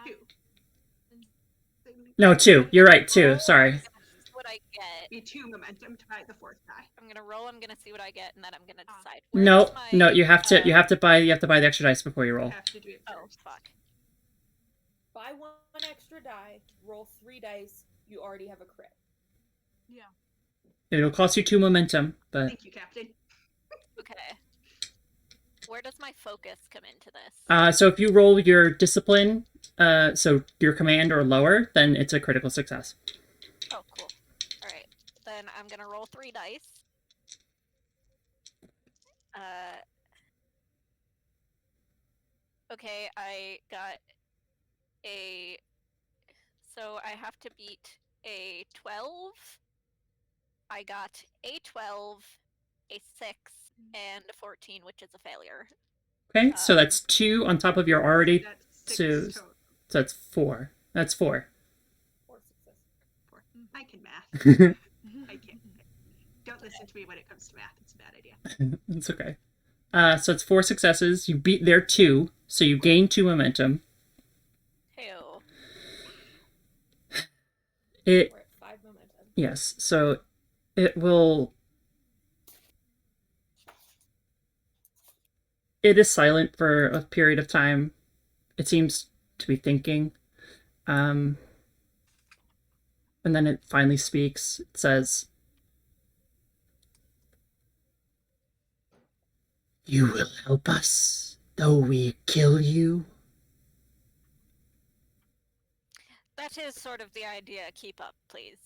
two. No, 2. You're right. 2. Roll, Sorry. I'm gonna see what I get. Be 2 momentum to buy the fourth die. I'm gonna roll. I'm gonna see what I get, and then I'm gonna Ah. decide. No, Where's my, no. You have to buy the extra dice before you You roll. have to do it Oh first. fuck. Buy one extra die, roll 3 dice, you already have a crit. Yeah. It'll cost you 2 momentum, but Thank you, Captain. Okay. Where does my focus come into this? so if you roll your discipline, so your command or lower, then it's a critical success. Oh, cool. All right. Then I'm gonna roll 3 dice. Okay, I got a. So I have to beat a 12. I got a 12, a 6, and a 14, which is a failure. Okay, so that's 2 on top of your already. That's 6 two. total. So that's 4. That's 4. 4 successes. I can math. I can't. Don't listen to me when it comes to math. It's a bad idea. It's okay. So it's 4 successes. You beat their 2, so you gain 2 momentum. Ew. It We're at 5 momentum. Yes, so it will. It is silent for a period of time. It seems to be thinking. And then it finally speaks. It says, "You will help us, though we kill you." That is sort of the idea. Keep up, please.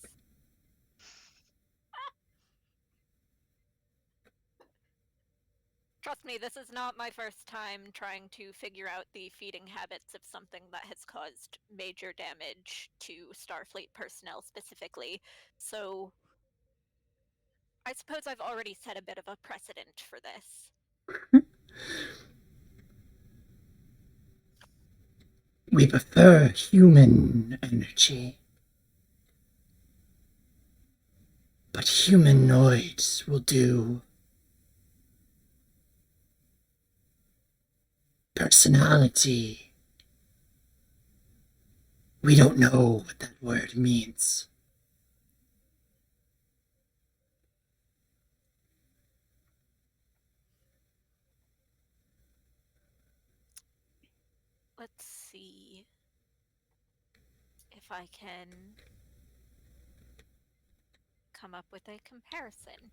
Trust me, this is not my first time trying to figure out the feeding habits of something that has caused major damage to Starfleet personnel specifically, so I suppose I've already set a bit of a precedent for this. We prefer human energy. But humanoids will do. Personality. We don't know what that word means. Let's see if I can come up with a comparison.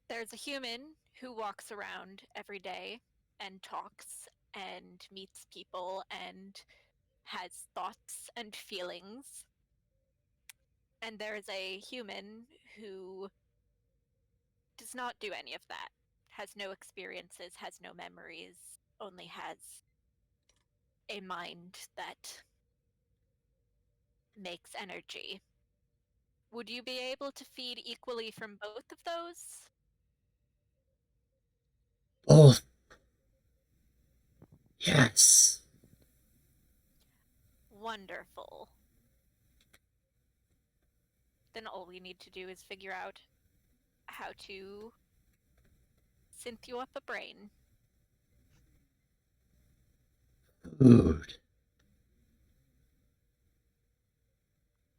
There's a human who walks around every day and talks and meets people and has thoughts and feelings. And there's a human who does not do any of that, has no experiences, has no memories, only has a mind that makes energy. Would you be able to feed equally from both of those? Both. Yes. Wonderful. then all we need to do is figure out how to synth you up a brain. Food.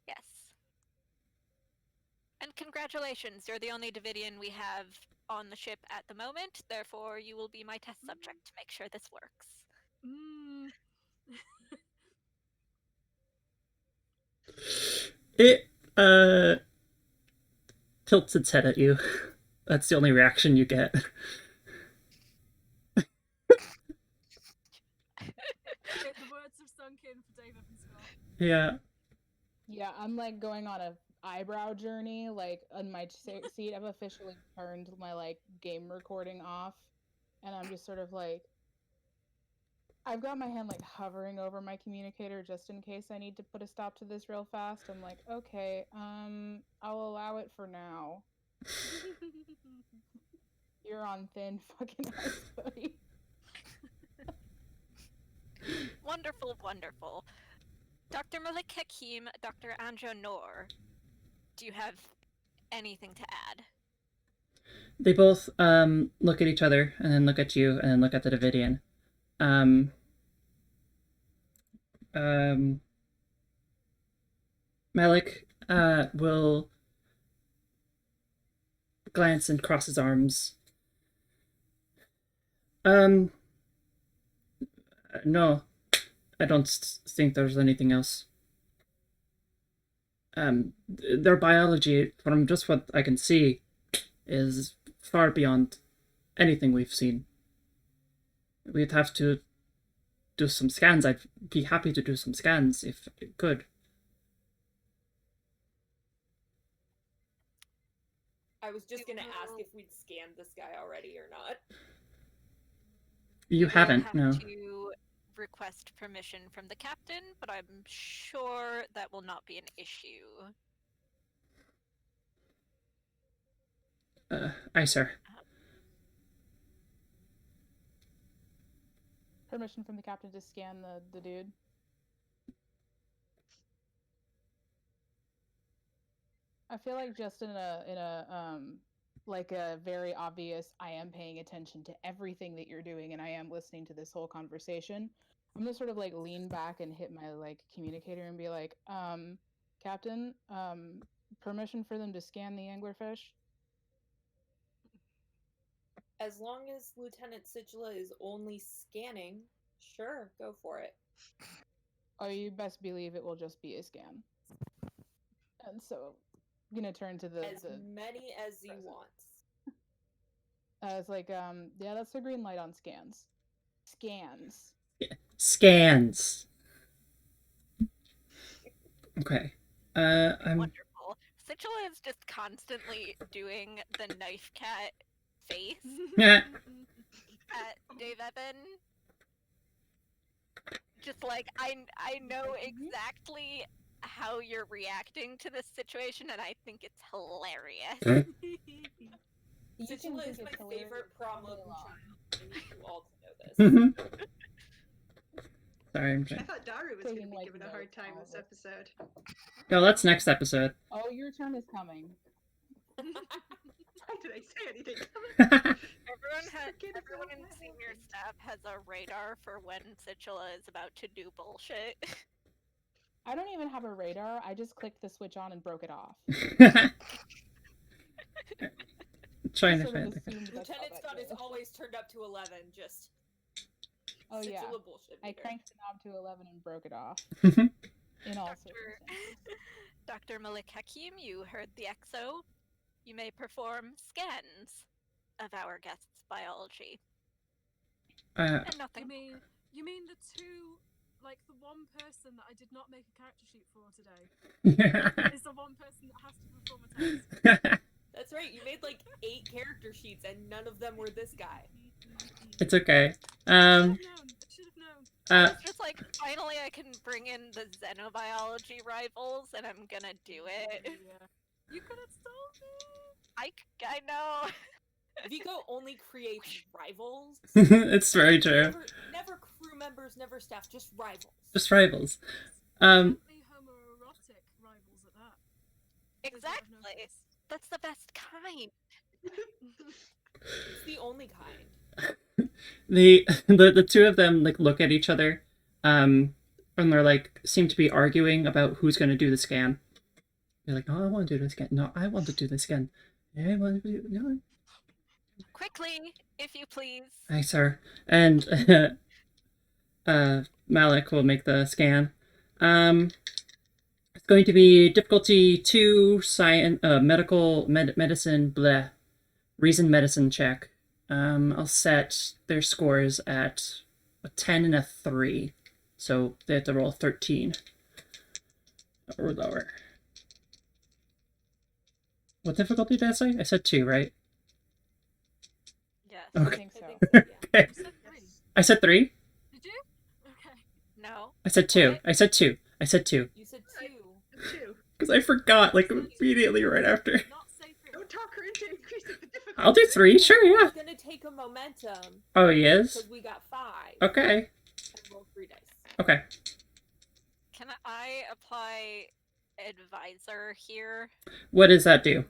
Yes. And congratulations, you're the only Davidian we have on the ship at the moment, therefore you will be my test subject to make sure this works. Mm. It tilts its head at you. That's the only reaction you get. The words have sunk in for Dave Evans Scott. Yeah. Yeah, I'm like going on a eyebrow journey. Like on my seat, I've officially turned my like game recording off, and I'm just sort of like, I've got my hand like hovering over my communicator just in case I need to put a stop to this real fast. I'm like, okay, I'll allow it for now. You're on thin fucking ice, buddy. Wonderful, wonderful. Dr. Malik Hakim, Dr. Anjo Noor, do you have anything to add? They both look at each other and then look at you and then look at the Davidian. Malik will glance and cross his arms. No, I don't think there's anything else. Their biology, from just what I can see, is far beyond anything we've seen. We'd have to do some scans. I'd be happy to do some scans if I could. I was just gonna ask if we'd scanned this guy already or not. You haven't, have no. to request permission from the captain, but I'm sure that will not be an issue. Aye, sir. Permission from the captain to scan the dude. I feel like just in a like a very obvious, I am paying attention to everything that you're doing and I am listening to this whole conversation. I'm gonna sort of like lean back and hit my like communicator and be like, Captain, permission for them to scan the anglerfish? As long as Lieutenant Sigila is only scanning, sure, go for it. Oh, you best believe it will just be a scan. And so I'm gonna turn to As many as you want. It's like, yeah, that's the green light on scans. Scans. Yeah. Scans. Okay. I'm... Wonderful. Sigila is just constantly doing the knife cat face Yeah. at Dave Evan. Just like, I know exactly how you're reacting to this situation, and I think it's hilarious. Sigila is my favorite prom-loving child. I need you all to know this. Sorry, I'm I trying. thought Daru was going to Taking, be like, given a hard notes time on this it. episode. No, that's next episode. Oh, your turn is coming. Why did I say anything? Everyone in senior staff has a radar for when Sigila is about to do bullshit. I don't even have a radar. I just clicked the switch on and broke it off. Trying to Sort of find it. assumed that's how Lieutenant that Scott is goes. always turned up to 11, just Oh yeah, Sigila bullshit. I meter. cranked the knob to 11 and broke it off. In all circumstances. Dr. Malik Hakim, you heard the XO. You may perform scans of our guest's biology. And nothing. You mean the two, like the one person that I did not make a character sheet for today is the one person that has to perform a test. That's right, you made like 8 character sheets and none of them were this guy. It's okay. I should have known. It's just like, finally I can bring in the xenobiology rivals, and I'm gonna do it. Yeah. You could have told me. I know. Vico only creates rivals. It's very true. Never crew members, never staff, just rivals. Just rivals. Definitely homoerotic rivals at that. Others might have Exactly. noticed. That's the best kind. It's the only kind. The two of them like look at each other, and they're like seem to be arguing about who's going to do the scan. They're like, "No, I want to do this scan. No, I want to do this scan. Yeah, I want to do no." Quickly, if you please. Hi, sir. And Malik will make the scan. It's going to be difficulty 2, science, medicine, bleh, reason medicine check. I'll set their scores at a 10 and a 3. So they have to roll 13 or lower. What difficulty did I say? I said 2, right? Yes. I Okay. think I so. think so, yeah. Okay. You said 3. I said 3? Did you? Okay. No. I said 2. What? I said 2. I said 2. You said 2. Two. Because I forgot, like, immediately right after. Not say 3. Don't talk her into increasing the difficulty. I'll do 3, sure, yeah. He's gonna take a momentum Oh, he is? because we got 5. Okay. And roll 3 dice. Okay. Can I apply advisor here? What does that do? Ooh.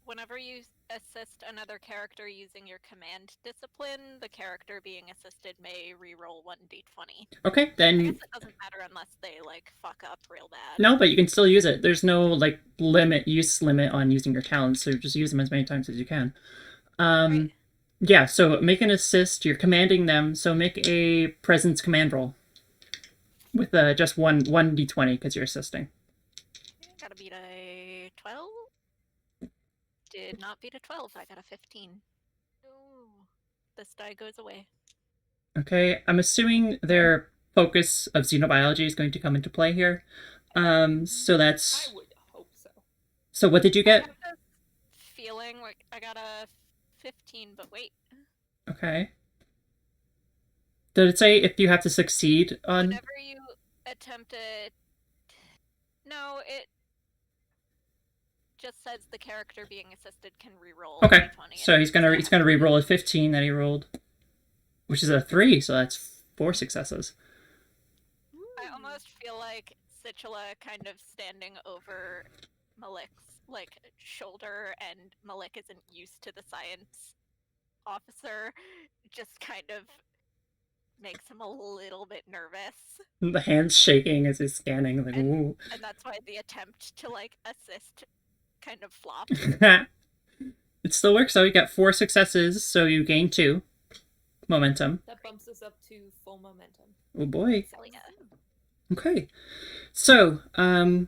Whenever you assist another character using your command discipline, the character being assisted may reroll 1d20. Okay, I guess then... it doesn't matter unless they, like, fuck up real bad. No, but you can still use it. There's no, like, use limit on using your talents, so just use them as many times as you can. Right. Yeah, so make an assist. You're commanding them, so make a presence command roll. With just one d20, because you're assisting. Gotta beat a 12? Did not beat a 12. I got a 15. Ooh. This die goes away. Okay, I'm assuming their focus of xenobiology is going to come into play here. So that's... I would hope so. So what did you I get? have this feeling like I got a 15, but wait. Okay. Did it say if you have to succeed on... Whenever you attempt a... No, it just says the character being assisted can reroll. Okay, a d20. so he's gonna re-roll a 15 that he rolled, which is a 3, so that's 4 successes. I almost feel like Situla kind of standing over Malik's like shoulder, and Malik isn't used to the science officer, just kind of makes him a little bit nervous. The hands shaking as he's scanning, like, ooh. And that's why the attempt to like assist kind of flopped. It still works though. You got 4 successes, so you gain 2 momentum. That bumps us up to full momentum. Oh boy. Hell yeah. Okay. So, God,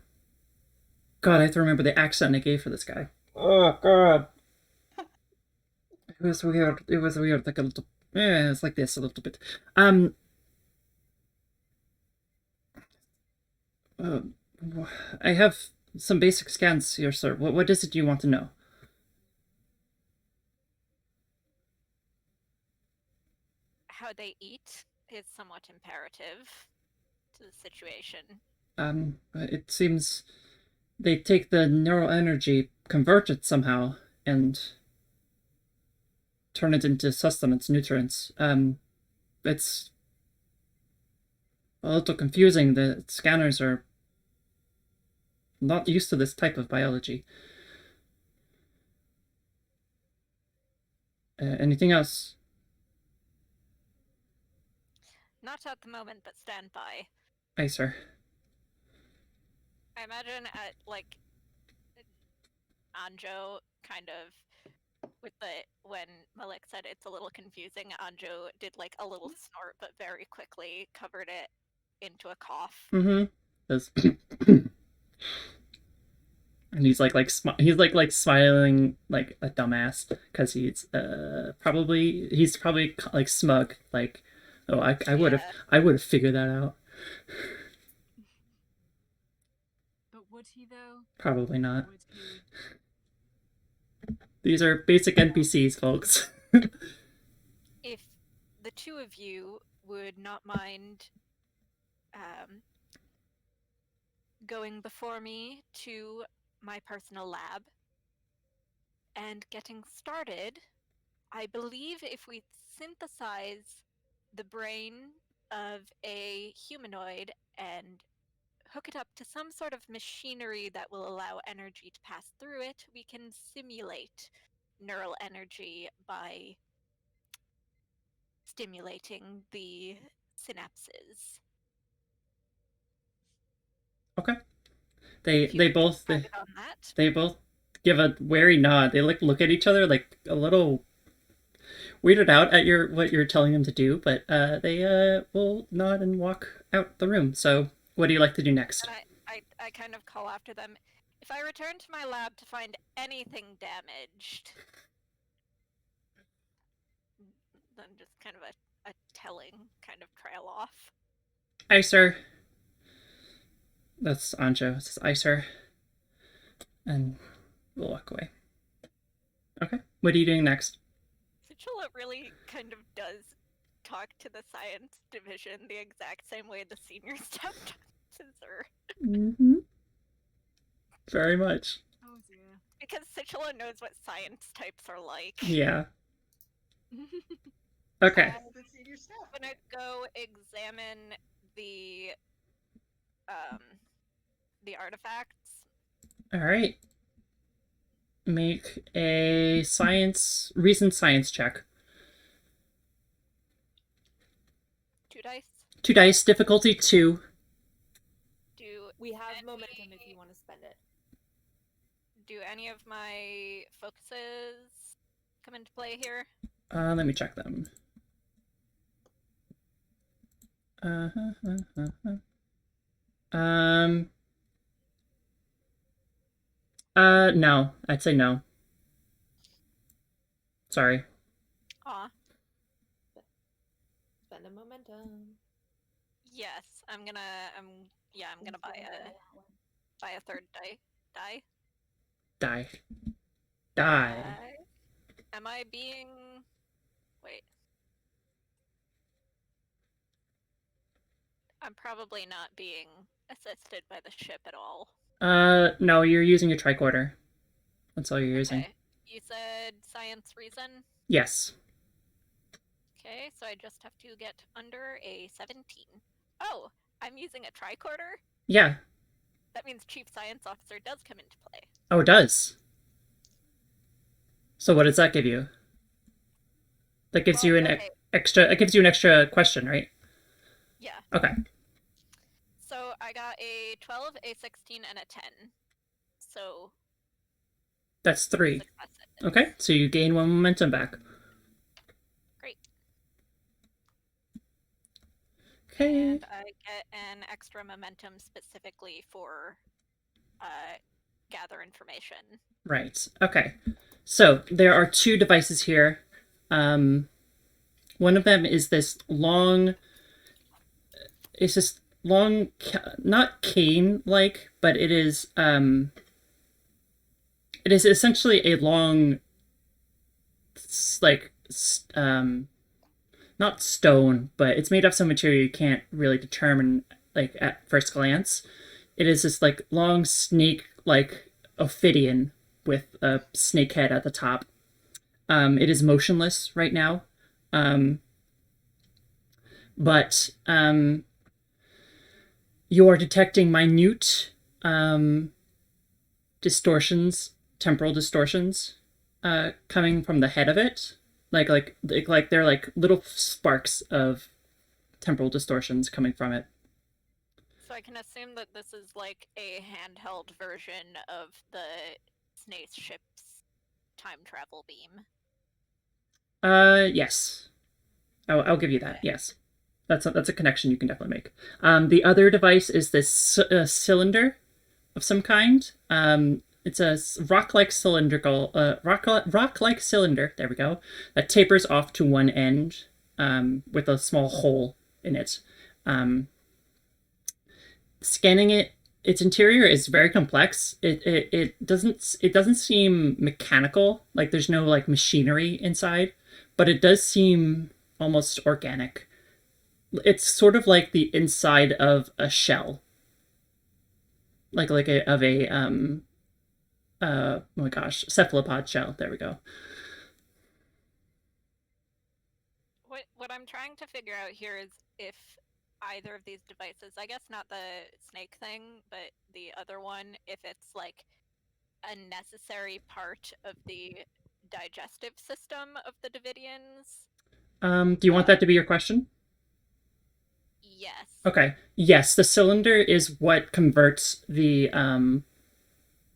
I have to remember the accent I gave for this guy. Oh God. It was weird. It was weird. Like a little. Yeah, it's like this a little bit. I have some basic scans here, sir. What is it you want to know? How they eat is somewhat imperative to the situation. It seems they take the neural energy, convert it somehow, and turn it into sustenance, nutrients. It's a little confusing. The scanners are not used to this type of biology. Anything else? Not at the moment, but stand by. Aye, sir. I imagine at like Anjo kind of with the when Malik said it's a little confusing, Anjo did like a little snort, but very quickly covered it into a cough. Mm-hmm. And he's like smiling like a dumbass because he's probably like smug, like, oh, I would have figured that out. But would he though? Probably not. Would he? These are basic NPCs, folks. If the two of you would not mind going before me to my personal lab and getting started, I believe if we synthesize the brain of a humanoid and hook it up to some sort of machinery that will allow energy to pass through it, we can simulate neural energy by stimulating the synapses. Okay. If you They could both get started on that. they both give a wary nod. They like look at each other like a little weirded out at what you're telling them to do, but they will nod and walk out the room. So, what do you like to do next? And I kind of call after them. If I return to my lab to find anything damaged, then just kind of a telling kind of trail off. Aye, sir. That's Anjo. It says, aye, sir. And we'll walk away. Okay. What are you doing next? Sichula really kind of does talk to the science division the exact same way the senior staff does her. Mm-hmm. Very much. Oh dear. Because Sichula knows what science types are like. Yeah. Okay. The senior staff. I'm gonna go examine the artifacts. All right. Make a recent science check. 2 dice. 2 dice, difficulty 2. We have momentum if you want to spend it. Do any of my focuses come into play here? Let me check them. No. I'd say no. Sorry. Aw. Spend a momentum. Yes, I'm gonna buy a third die. Die. Am I being... Wait. I'm probably not being assisted by the ship at all. No, you're using a tricorder. That's all you're using. Okay. You said science reason? Yes. Okay, so I just have to get under a 17. Oh, I'm using a tricorder? Yeah. That means Chief Science Officer does come into play. Oh, it does. So what does that give you? That gives you an extra. It gives you an extra question, right? Yeah. Okay. So I got a 12, a 16, and a 10. So That's 3. successes. Okay, so you gain 1 momentum back. Great. Okay. And I get an extra momentum specifically for gather information. Right. Okay. So there are 2 devices here. One of them is this long. It's this long, not cane-like, but it is. It is essentially a long, like, not stone, but it's made of some material you can't really determine, like, at first glance. It is this, like, long snake, like, ophidian with a snake head at the top. It is motionless right now. But you are detecting minute distortions, temporal distortions, coming from the head of it. Like they're like little sparks of temporal distortions coming from it. So I can assume that this is like a handheld version of the Snace ship's time travel beam. Yes. I'll give you that. Yes. That's a connection you can definitely make. The other device is this cylinder of some kind. It's a rock-like cylindrical, rock-like cylinder. There we go. That tapers off to one end, with a small hole in it. Scanning its interior is very complex. It doesn't seem mechanical. Like there's no like machinery inside, but it does seem almost organic. It's sort of like the inside of a shell. Oh my gosh, cephalopod shell. There we go. What I'm trying to figure out here is if either of these devices, I guess not the snake thing, but the other one, if it's like a necessary part of the digestive system of the Davidians. Do you want that to be your question? Yes. Okay. Yes, the cylinder is what converts the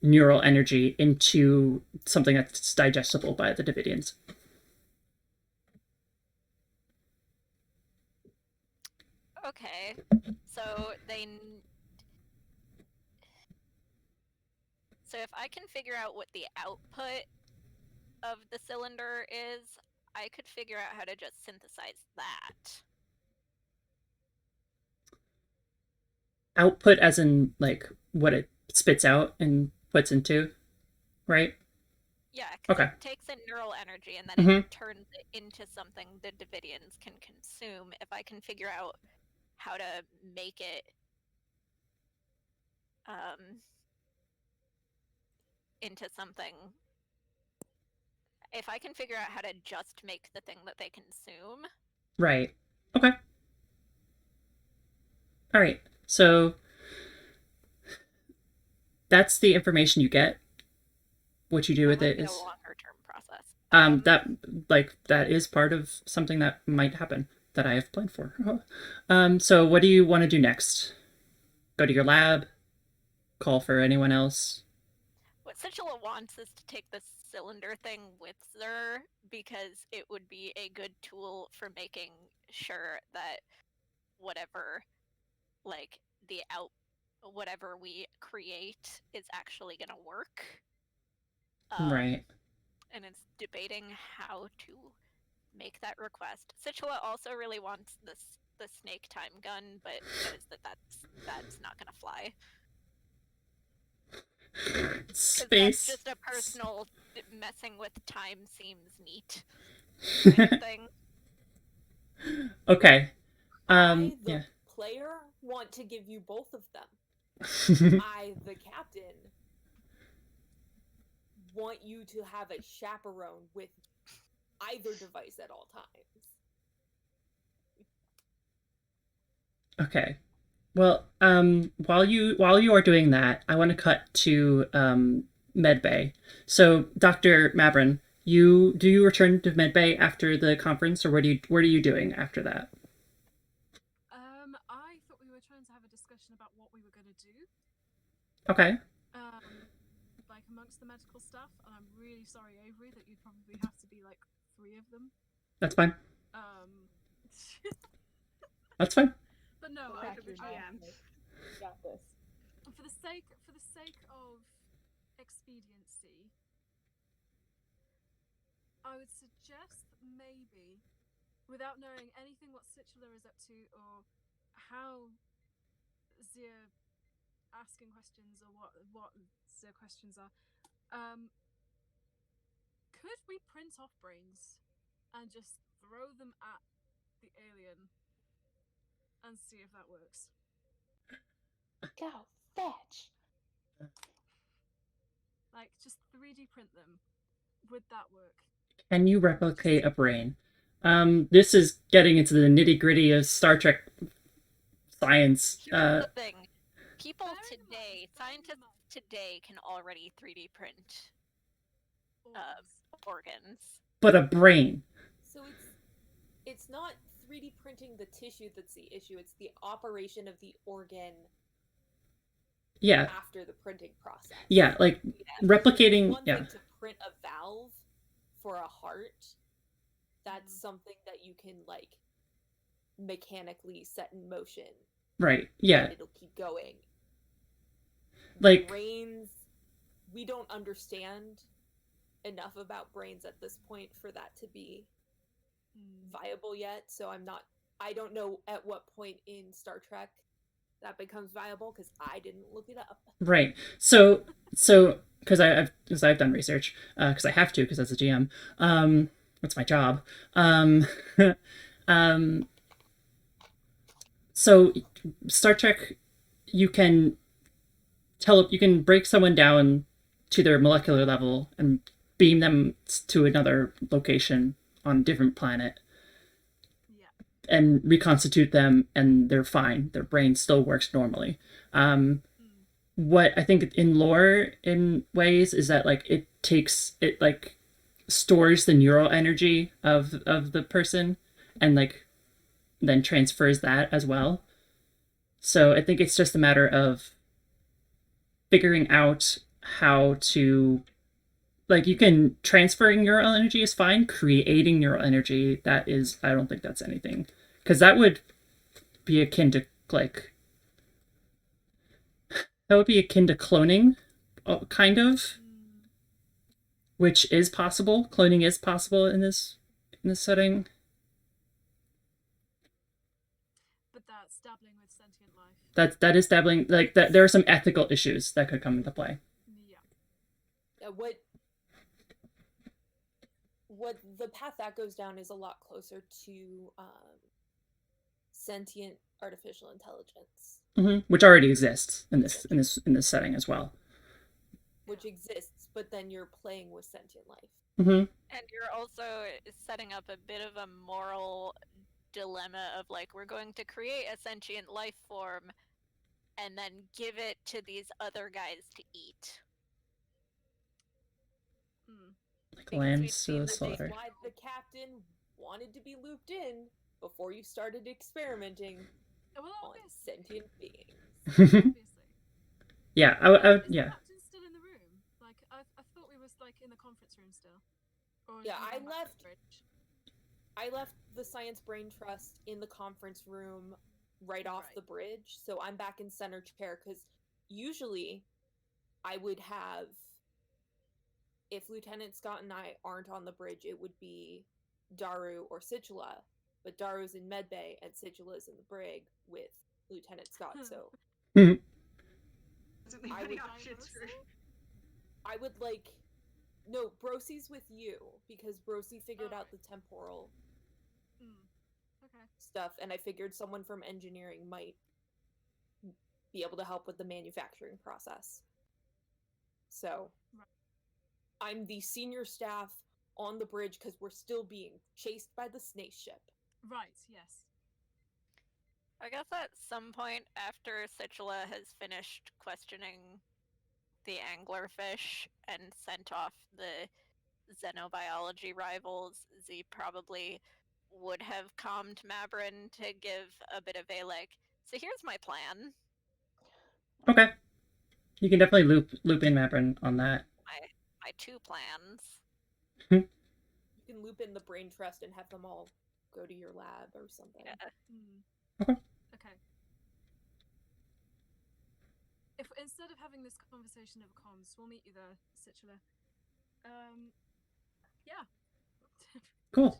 neural energy into something that's digestible by the Davidians. Okay. So they. So if I can figure out what the output of the cylinder is, I could figure out how to just synthesize that. Output as in like what it spits out and puts into, right? Yeah, because Okay. it takes in neural energy and then Mhm. it turns it into something the Davidians can consume. If I can figure out how to make it into something, if I can figure out how to just make the thing that they consume. Right. Okay. All right. So that's the information you get. What you do with That might it be is a longer term process. that is part of something that might happen that I have planned for. So what do you want to do next? Go to your lab, call for anyone else. What Situla wants is to take the cylinder thing with her because it would be a good tool for making sure that whatever, like, the whatever we create is actually going to work. Right. And it's debating how to make that request. Situla also really wants the snake time gun, but knows that that's not going to fly. Space. That's just a personal messing with time seems neat kind of thing. Okay. I, the Yeah. player, want to give you both of them. I, the captain, want you to have a chaperone with either device at all times. Okay. Well, while you are doing that, I want to cut to Medbay. So, Dr. Mabrin, do you return to Medbay after the conference, or what are you doing after that? I thought we were trying to have a discussion about what we were going to do. Okay. Like amongst the medical staff, and I'm really sorry, Avery, that you'd probably have to be like 3 of them. That's fine. That's fine. But no, Welcome to the GM. Got this. For the sake of expediency, I would suggest maybe, without knowing anything what Situla is up to or how Zia asking questions or what Zia questions are, could we print off brains and just throw them at the alien and see if that works? Go fetch. Like, just 3D print them. Would that work? Can you replicate a brain? This is getting into the nitty gritty of Star Trek science. Here's the thing. People today, scientists today can already 3D print organs. But a brain. So it's not 3D printing the tissue that's the issue, it's the operation of the organ after the printing process. Yeah, like replicating. One thing to print a valve for a heart, that's something that you can like mechanically set in motion. Right. Yeah. And it'll keep going. Like brains, we don't understand enough about brains at this point for that to be viable yet. So I don't know at what point in Star Trek that becomes viable because I didn't look it up. Right. So because I've done research because I have to because as a GM, that's my job. So Star Trek, you can break someone down to their molecular level and beam them to another location on a different planet. Yeah. and reconstitute them, and they're fine. Their brain still works normally. What I think in lore in ways is that like it like stores the neural energy of the person and like then transfers that as well. So I think it's just a matter of figuring out how to like you can transferring neural energy is fine. Creating neural energy, that is I don't think that's anything. Because that would be akin to like that would be akin to cloning, kind of, which is possible. Cloning is possible in this setting. But that's dabbling with sentient life. That is dabbling like that. There are some ethical issues that could come into play. Yeah. What the path that goes down is a lot closer to sentient artificial intelligence, Which already exists in this setting as well. which exists, but then you're playing with sentient life. And you're also setting up a bit of a moral dilemma of like, we're going to create a sentient life form and then give it to these other guys to eat. Like Because lambs we've to seen the that they slaughter. Why the captain wanted to be looped in before you started experimenting Well, on obviously. sentient beings. Obviously. Yeah, Is yeah. the captain still in the room? Like, I thought we was like in the conference room still. Or Yeah, have we I gone back to left- the bridge? I left the Science Brain Trust in the conference room right off Right. the bridge, so I'm back in center chair because usually I would have, if Lieutenant Scott and I aren't on the bridge, it would be Daru or Situla, but Daru's in medbay and Situla's in the brig with Lieutenant Scott, so Doesn't leave I any would- options for. I would like, no, Brosy's with you because Brosy figured Oh, out the temporal Okay. stuff, and I figured someone from engineering might be able to help with the manufacturing process. So, Right. I'm the senior staff on the bridge because we're still being chased by the snake ship. Right, yes. I guess at some point after Situla has finished questioning the anglerfish and sent off the xenobiology rivals, Z probably would have calmed Mabrin to give a bit of a like, so here's my plan. Okay. You can definitely loop in Maprin on that. My two plans. You can loop in the brain trust and have them all go to your lab or something. Yeah. Okay. Okay. If instead of having this conversation over comms, we'll meet you there, Situla. Yeah. Cool.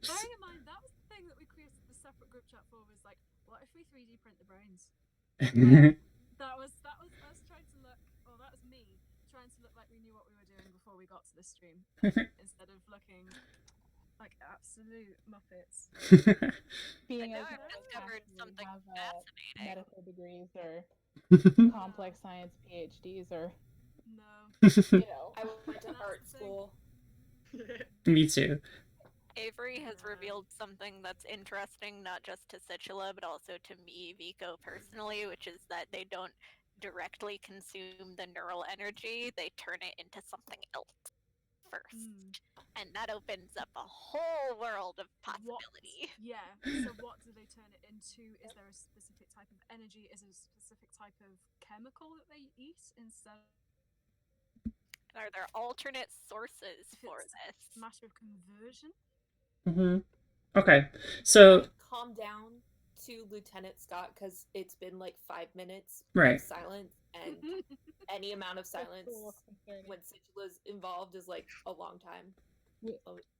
Bearing in mind, that was the thing that we created the separate group chat for, was like, what if we 3D print the brains? That was us trying to look, or that was me trying to look like we knew what we were doing before we got to this stream, instead of looking like absolute muppets. Being know as I've discovered actually something have, fascinating. medical degrees or complex science PhDs or No. you know. I went to That's art the thing. school. Me too. Avery has revealed something that's interesting, not just to Situla, but also to me, Vico, personally, which is that they don't directly consume the neural energy, they turn it into something else first. And that opens up a whole world of possibility. Yeah. So what do they turn it into? Is there a specific type of energy? Is it a specific type of chemical that they eat instead? Are there alternate sources If for it's this? a matter of conversion? Okay. So Calm down to Lieutenant Scott because it's been like 5 minutes Right. of silence, and any amount of silence when Situla's involved is like a long time.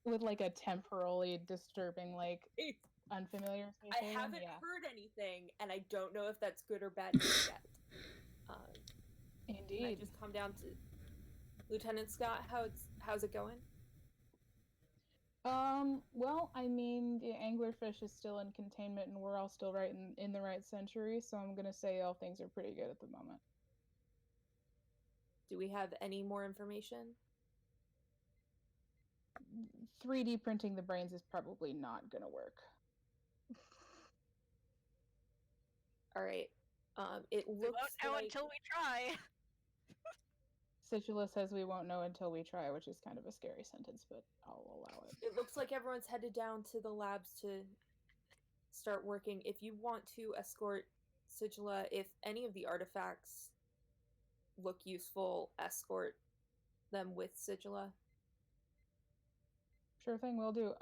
With like a temporally disturbing, like unfamiliar I situation. haven't Yeah. heard anything, and I don't know if that's good or bad news yet. I Indeed. just come down to Lieutenant Scott. How's it going? Well, I mean, the anglerfish is still in containment and we're all still right in the right century, so I'm gonna say all things are pretty good at the moment. Do we have any more information? 3D printing the brains is probably not gonna work. All right. It We looks won't know like until we try. Situla says we won't know until we try, which is kind of a scary sentence, but I'll allow it. it looks like everyone's headed down to the labs to start working. If you want to escort Sigila, if any of the artifacts look useful, escort them with Sigila. Sure thing, will do.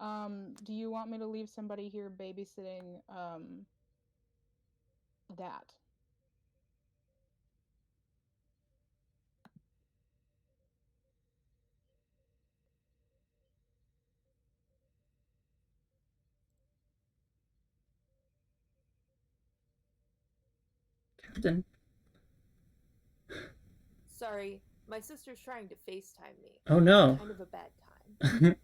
Do you want me to leave somebody here babysitting that? Captain. Sorry, my sister's trying to FaceTime me. Oh no. Kind of a bad time.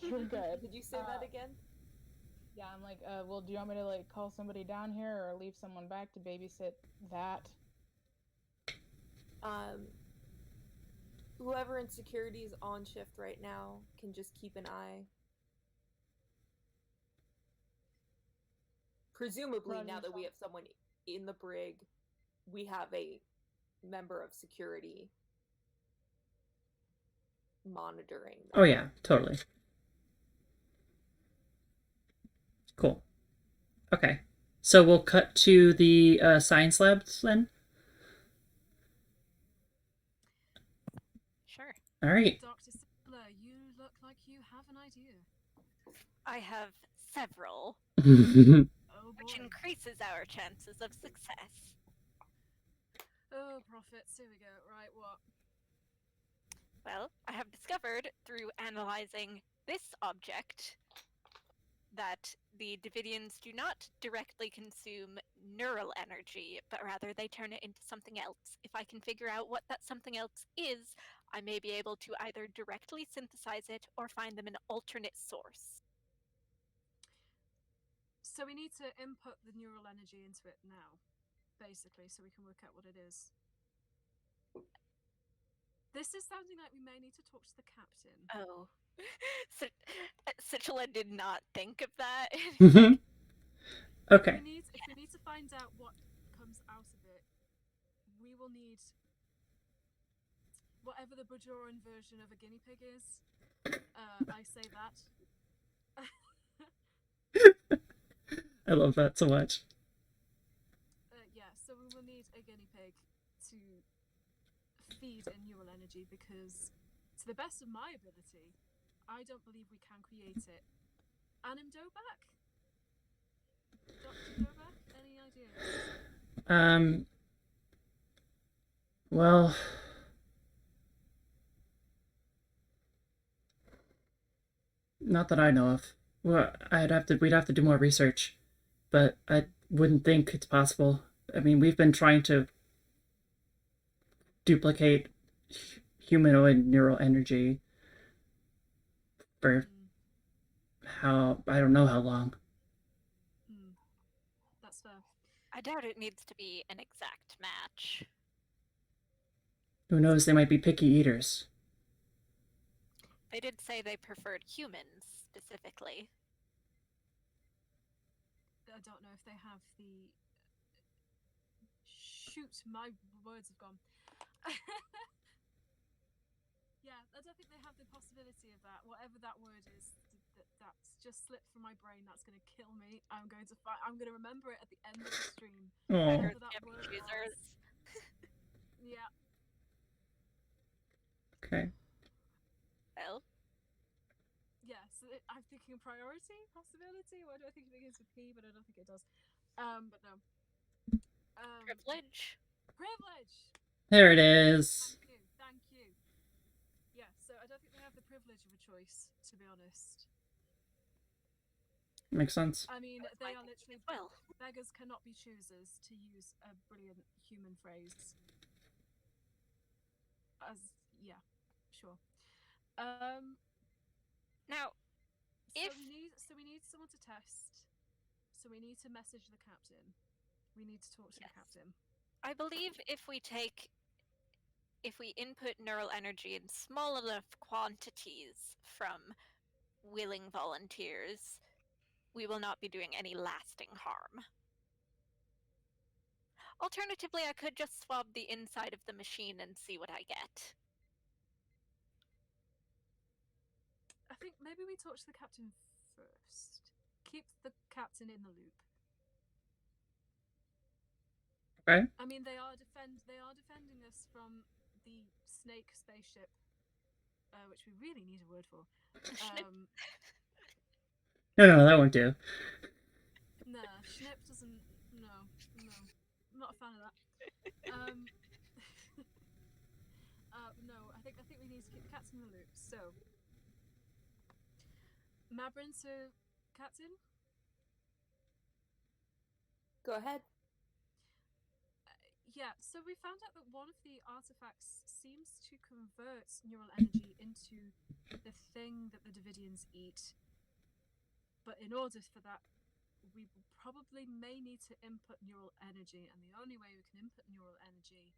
You're good. Did you say that again? Yeah, I'm like, well, do you want me to like call somebody down here or leave someone back to babysit that? Whoever in security is on shift right now can just keep an eye. Presumably, Roger, now that we have someone in the brig, we have a member of security monitoring them. Oh yeah, totally. Cool. Okay. So we'll cut to the science labs then? Sure. All right. Dr. Sigila, you look like you have an idea. I have several, Oh which boy. increases our chances of success. Oh, prophets, here we go. Right, what? Well, I have discovered through analyzing this object that the Davidians do not directly consume neural energy, but rather they turn it into something else. If I can figure out what that something else is, I may be able to either directly synthesize it or find them an alternate source. So we need to input the neural energy into it now, basically, so we can work out what it is. This is sounding like we may need to talk to the captain. Oh. Sichela did not think of that. Okay. If we need to find out what comes out of it, we will need whatever the Bajoran version of a guinea pig is. I say that. I love that so much. Yeah, so we will need a guinea pig to feed in neural energy because, to the best of my ability, I don't believe we can create it. Anim Dobak? Dr. Dobak? Any ideas? Well, not that I know of. Well, we'd have to do more research, but I wouldn't think it's possible. I mean, we've been trying to duplicate humanoid neural energy for I don't know how long. That's fair. I doubt it needs to be an exact match. Who knows, they might be picky eaters. They did say they preferred humans, specifically. I don't know if they have the... Shoot, my words have gone. Yeah, I don't think they have the possibility of that. Whatever that word is, that's just slipped from my brain. That's going to kill me. I'm going to remember it at the end of the stream. Oh. Whatever that word was. Yeah. Okay. Well, Yeah, so I'm thinking priority, possibility. Why do I think it begins with P, but I don't think it does. But no. privilege. Privilege! There it is. Thank you. Yeah, so I don't think they have the privilege of a choice, to be honest. Makes sense. I mean, they are literally... Well, beggars cannot be choosers, to use a brilliant human phrase. Yeah, sure. now, So we need someone to test. So we need to message the captain. We need to talk to the captain. I believe if we input neural energy in small enough quantities from willing volunteers, we will not be doing any lasting harm. Alternatively, I could just swab the inside of the machine and see what I get. I think maybe we talk to the captain first. Keep the captain in the loop. Okay. I mean, they are defending us from the snake spaceship, which we really need a word for. No, that won't do. Nah, Schnip doesn't. No, I'm not a fan of that. No, I think we need to keep the captain in the loop. So, Mabrin to captain. Go ahead. Yeah, so we found out that one of the artifacts seems to convert neural energy into the thing that the Davidians eat. But in order for that, we probably may need to input neural energy, and the only way we can input neural energy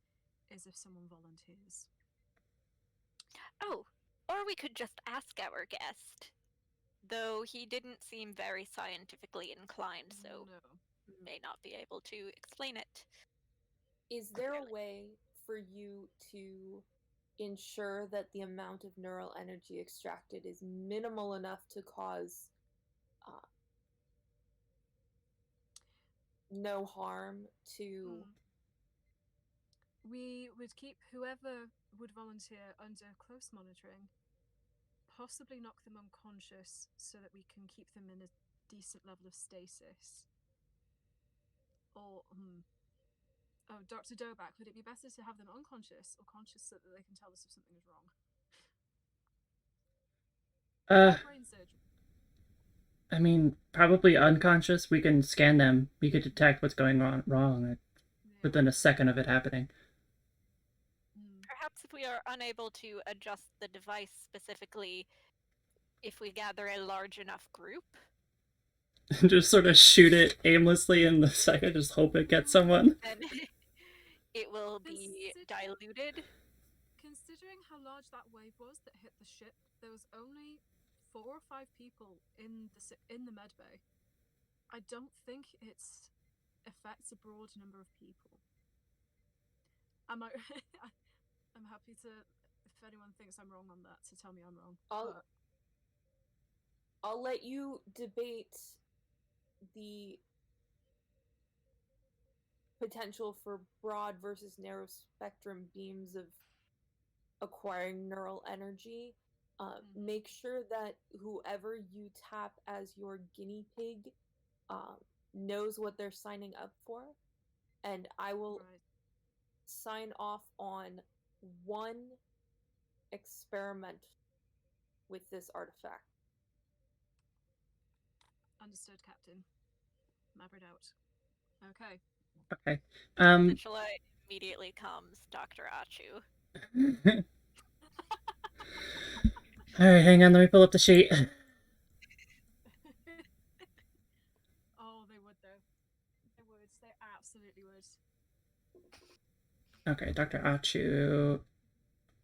is if someone volunteers. Oh, or we could just ask our guest. Though he didn't seem very scientifically inclined, so may not be able to explain it. Is there a way for you to ensure that the amount of neural energy extracted is minimal enough to cause no harm to... We would keep whoever would volunteer under close monitoring, possibly knock them unconscious so that we can keep them in a decent level of stasis. Or, oh, Dr. Doback, would it be better to have them unconscious or conscious so that they can tell us if something is wrong? Brain surgery. I mean, probably unconscious. We can scan them. We could detect what's going wrong within a second of it happening. Perhaps if we are unable to adjust the device specifically, if we gather a large enough group. Just sort of shoot it aimlessly in the second, just hope it gets someone. Then it will be diluted. Considering how large that wave was that hit the ship, there was only 4 or 5 people in the medbay. I don't think it affects a broad number of people. I'm happy to, if anyone thinks I'm wrong on that, to tell me I'm wrong. I'll let you debate the potential for broad versus narrow spectrum beams of acquiring neural energy. Make sure that whoever you tap as your guinea pig knows what they're signing up for, and I will sign off on one experiment with this artifact. Understood, Captain. Maverick out. Okay. Okay. Centralite immediately comes Dr. Achu. Alright, hang on, let me pull up the sheet. Oh, they would though. They would. They absolutely would. Okay, Dr. Achu.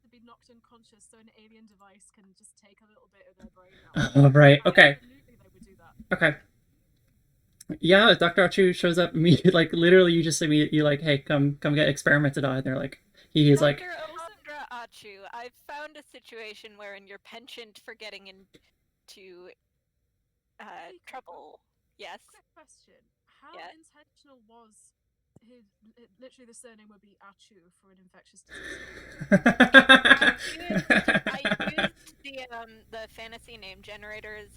To be knocked unconscious so an alien device can just take a little bit of their brain out. Oh, right, okay. Absolutely they would do that. Okay. Yeah, Dr. Achu shows up immediately, like, literally you just immediately, like, hey, come get experimented on. And they're like, he's like... Dr. Achu, I've found a situation wherein your penchant for getting into trouble. Yes. Quick question. How intentional was his... Literally the surname would be Achu for an infectious disease. I used the fantasy name generators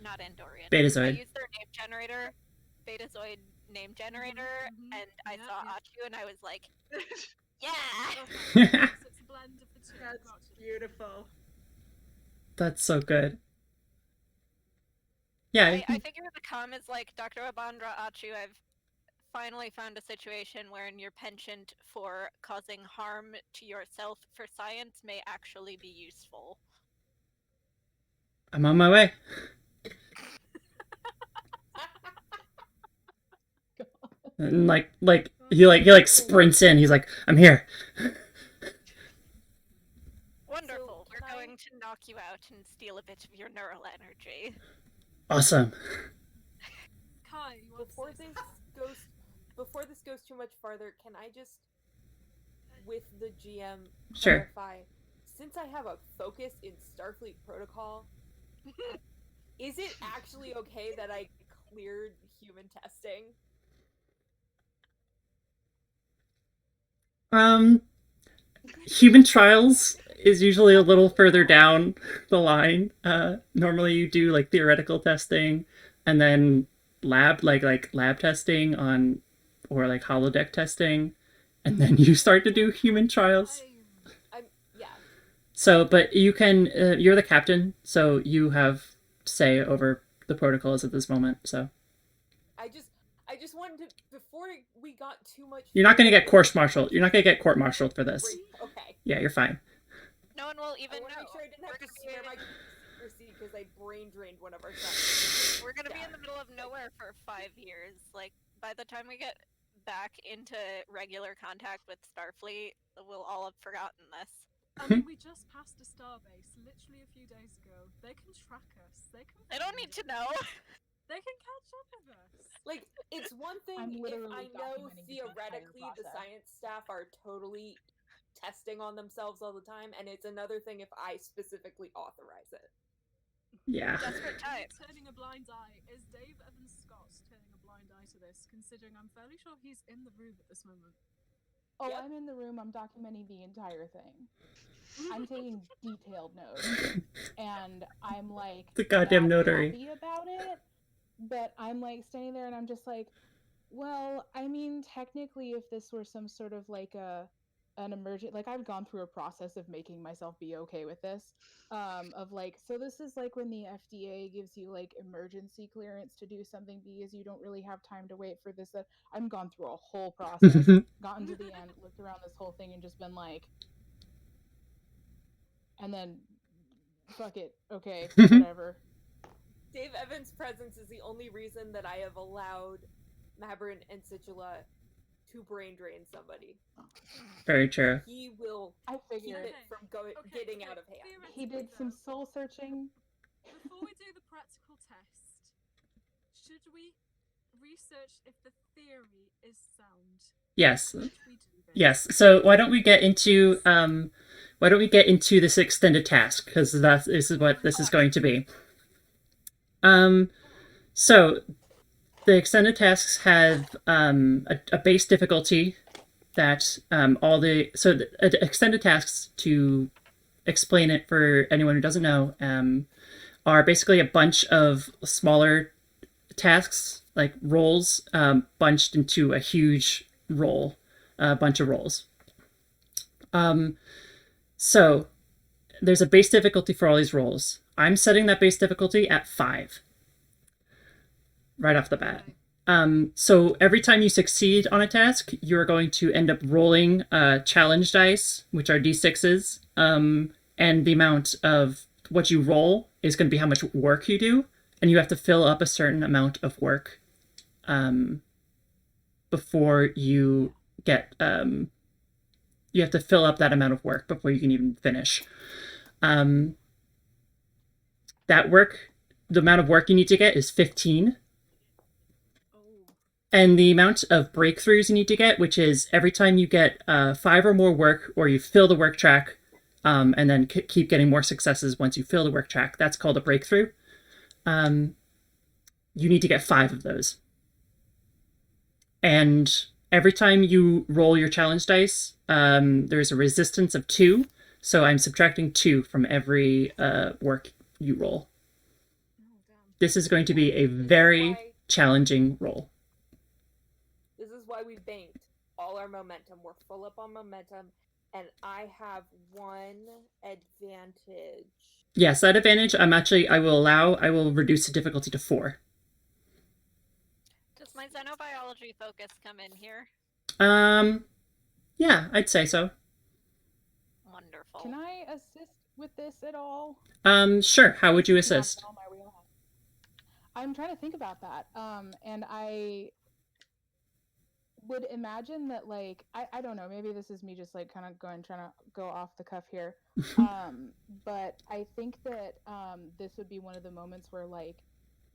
not Andorian. Betazoid. I used their name generator, Betazoid name generator, and I saw Achu and I was like, yeah! So it's a blend of the two. That's beautiful. That's so good. Yeah. I figure the com is like, Dr. Abandra Achu, I've finally found a situation wherein your penchant for causing harm to yourself for science may actually be useful. I'm on my way. And like he sprints in. He's like, I'm here. Wonderful. We're going to knock you out and steal a bit of your neural energy. Awesome. Kai, before this goes too much farther, can I just, with the GM, Sure. clarify? Since I have a focus in Starfleet protocol, is it actually okay that I cleared human testing? Human trials is usually a little further down the line. Normally you do like theoretical testing and then lab testing on, or like holodeck testing, and then you start to do human trials. Yeah. So, but you can, you're the captain, so you have say over the protocols at this moment. So I just wanted to, before we got too much. you're not going to get court-martialed. You're not going to get court-martialed for this. Okay. Yeah, you're fine. No one will even I want to know. make sure I didn't have We're to gonna swear be- my secrecy because I brain drained one of our sons. We're gonna be in the middle of nowhere for 5 years. Like, by the time we get back into regular contact with Starfleet, we'll all have forgotten this. I mean, we just passed a starbase literally a few days ago. They can track us. They can. They don't need to know. They can catch up with us. Like, it's one thing I'm if literally I know documenting the entire theoretically the process. science staff are totally testing on themselves all the time, and it's another thing if I specifically authorize it. Yeah. Desperate times. Turning a blind eye. Is Dave Evans Scott turning a blind eye to this, considering I'm fairly sure he's in the room at this moment? Oh, Yep. I'm in the room. I'm documenting the entire thing. I'm taking detailed notes, and I'm like The goddamn not notary. happy about it. But I'm like standing there, and I'm just like, well, I mean, technically, if this were some sort of like an emergent, like I've gone through a process of making myself be okay with this, of like, so this is like when the FDA gives you like emergency clearance to do something because you don't really have time to wait for this. I've gone through a whole process, gotten to the end, looked around this whole thing, and just been like, and then, fuck it, okay, whatever. Dave Evans' presence is the only reason that I have allowed Mabrin and Situla to brain drain somebody. Very true. He will I keep figured it from getting out of hand. he did some soul searching. Before we do the practical test, should we research if the theory is sound? Yes. Should we do this? Yes. So why don't we get into this extended task, because this is what this is going to be. So the extended tasks have a base difficulty that the extended tasks, to explain it for anyone who doesn't know, are basically a bunch of smaller tasks, like roles, bunched into a huge role, a bunch of roles. So there's a base difficulty for all these roles. I'm setting that base difficulty at 5 right off the bat. So every time you succeed on a task, you're going to end up rolling challenge dice, which are d6s, and the amount of what you roll is going to be how much work you do, and you have to fill up a certain amount of work before you get... you have to fill up that amount of work before you can even finish. That work, the amount of work you need to get is 15. And the amount of breakthroughs you need to get, which is every time you get 5 or more work, or you fill the work track, and then keep getting more successes once you fill the work track, that's called a breakthrough. You need to get 5 of those. And every time you roll your challenge dice, there's a resistance of 2. So I'm subtracting 2 from every work you roll. This is going to be a very challenging roll. This is why we banked all our momentum. We're full up on momentum, and I have 1 advantage. Yes, that advantage, I will reduce the difficulty to 4. Does my xenobiology focus come in here? Yeah, I'd say so. Wonderful. Can I assist with this at all? Sure. How would you assist? Not my wheelhouse. I'm trying to think about that. And I would imagine that, like, I don't know, maybe this is me just like kind of trying to go off the cuff here. But I think that this would be one of the moments where, like,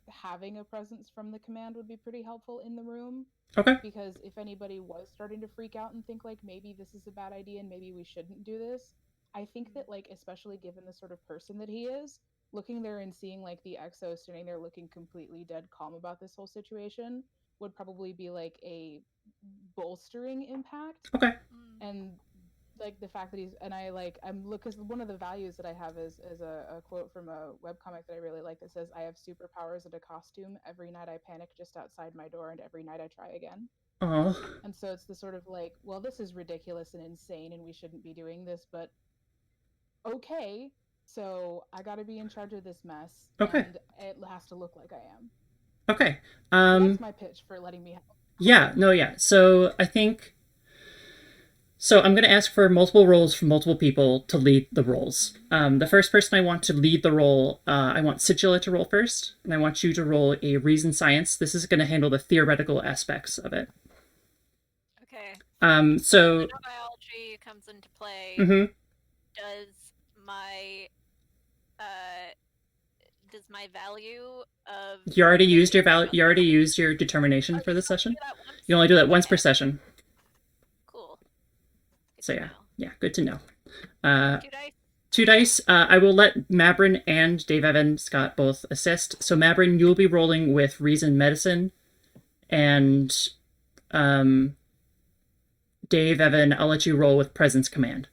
having a presence from the command would be pretty helpful in the room. Okay. Because if anybody was starting to freak out and think like maybe this is a bad idea and maybe we shouldn't do this, I think that like especially given the sort of person that he is, looking there and seeing like the exo standing there looking completely dead calm about this whole situation would probably be like a bolstering impact. Okay. And like the fact that he's and I like I'm look because one of the values that I have is a quote from a webcomic that I really like that says, "I have superpowers and a costume. Every night I panic just outside my door, and every night I try again." Oh. And so it's the sort of like, well, this is ridiculous and insane, and we shouldn't be doing this, but okay. So I got to be in charge of this mess, Okay. and it has to look like I am. Okay. So that's my pitch for letting me help. Yeah. No. Yeah. So I think. So I'm going to ask for multiple roles from multiple people to lead the roles. The first person I want to lead the role, I want Sigilla to roll first, and I want you to roll a reason science. This is going to handle the theoretical aspects of it. Okay. So Biology comes into play. mhm. Does my value of You already used your value. You already used your determination for this session. You only do that once per session. Cool. Good So to yeah, know. yeah, good to know. 2 dice. 2 dice. I will let Mabrin and Dave Evan Scott both assist. So Mabrin, you'll be rolling with Reason Medicine, and Dave Evan, I'll let you roll with Presence Command.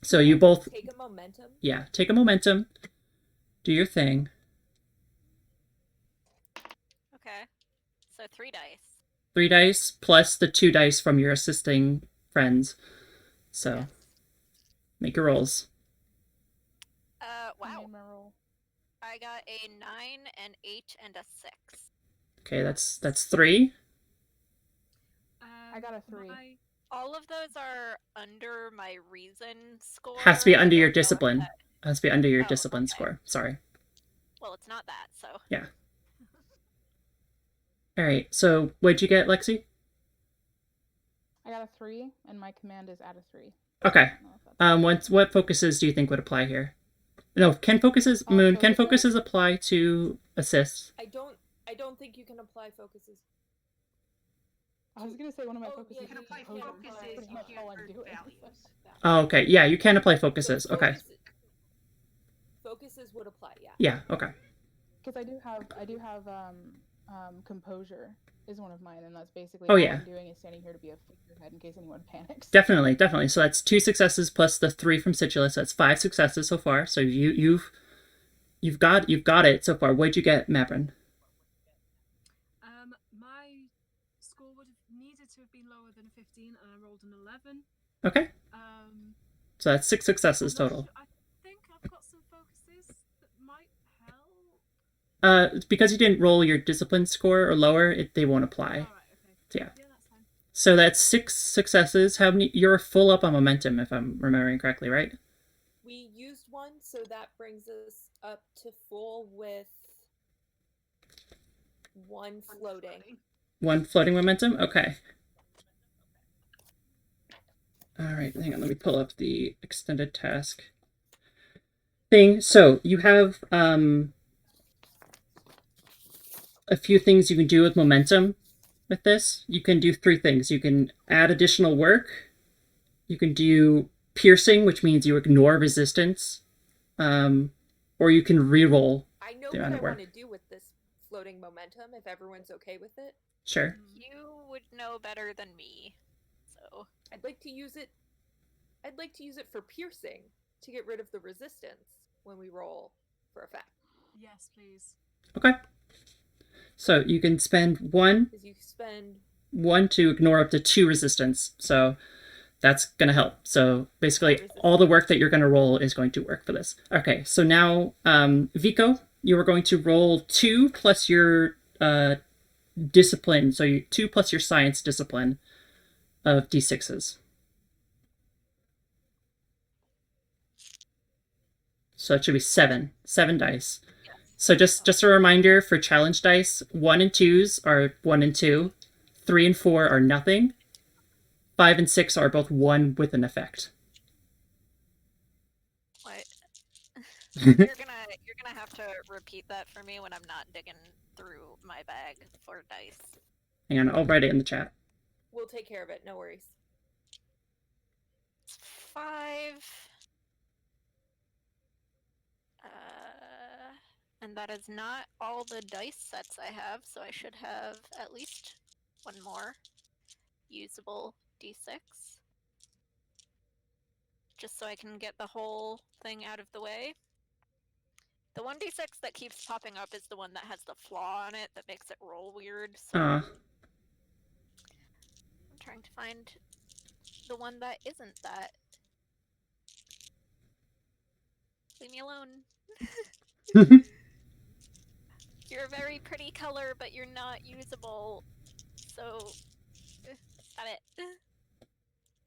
So you both, Take a momentum. yeah, take a momentum, do your thing. Okay. So 3 dice. 3 dice plus the 2 dice from your assisting friends. So Yes. make your rolls. Wow. Name my roll. I got a 9, an 8, and a 6. Okay, that's 3. I got a 3. All of those are under my reason score. Has to be under I your don't know if discipline. that- Has to be under your Oh, discipline okay. score. Sorry. Well, it's not that, so. Yeah. All right. So what'd you get, Lexi? I got a 3, and my command is at a 3. Okay. I don't know if that's- What focuses do you think would apply here? No, can focuses Moon? Can focuses apply to assists? I don't think you can apply focuses. I was gonna say one of my Oh, focuses. yeah, You can is apply composure, but focuses, that's pretty you much can't all I'm for doing. values. Oh, okay. Yeah, you can apply focuses. So Okay. Focuses would apply, yeah. Yeah. Okay. Because I do have composure is one of mine, and that's basically Oh, all yeah. I'm doing is standing here to be a figurehead in case anyone panics. Definitely. So that's 2 successes plus the 3 from Situla. So that's 5 successes so far. So you've got it so far. What'd you get, Mabrin? My score would have needed to have been lower than a 15, and I rolled an 11. Okay. So that's 6 successes I'm not total. sure- I think I've got some focuses that might help. Because you didn't roll your discipline score or lower, they won't apply. Alright, okay. Yeah. Yeah, that's fine. So that's 6 successes. How many? You're full up on momentum, if I'm remembering correctly, right? We used one, so that brings us up to full with 1 floating. 1 floating momentum? Okay. Alright, hang on, let me pull up the extended task thing. So you have a few things you can do with momentum with this. You can do 3 things. You can add additional work. You can do piercing, which means you ignore resistance. Or you can reroll. I know The what amount I of work. want to do with this floating momentum, if everyone's okay with it. Sure. You would know better than me. So. I'd like to use it for piercing to get rid of the resistance when we roll for effect. Yes, please. Okay. So you can spend 1 Because you spend 1 to ignore up to 2 resistance. So that's going to help. So basically, all the work that you're going to roll is going to work for this. Okay, so now, Vico, you are going to roll 2 plus your discipline. So 2 plus your science discipline of d6s. So it should be 7 dice. So just a reminder for challenge dice, 1 and 2s are 1 and 2, 3 and 4 are nothing, 5 and 6 are both 1 with an effect. What? you're gonna have to repeat that for me when I'm not digging through my bag for dice. Hang on, I'll write it in the chat. We'll take care of it. No worries. 5. And that is not all the dice sets I have, so I should have at least one more usable d6. Just so I can get the whole thing out of the way. The 1d6 that keeps popping up is the one that has the flaw on it that makes it roll weird, so I'm trying to find the one that isn't that. Leave me alone. You're a very pretty color, but you're not usable. So, stop it.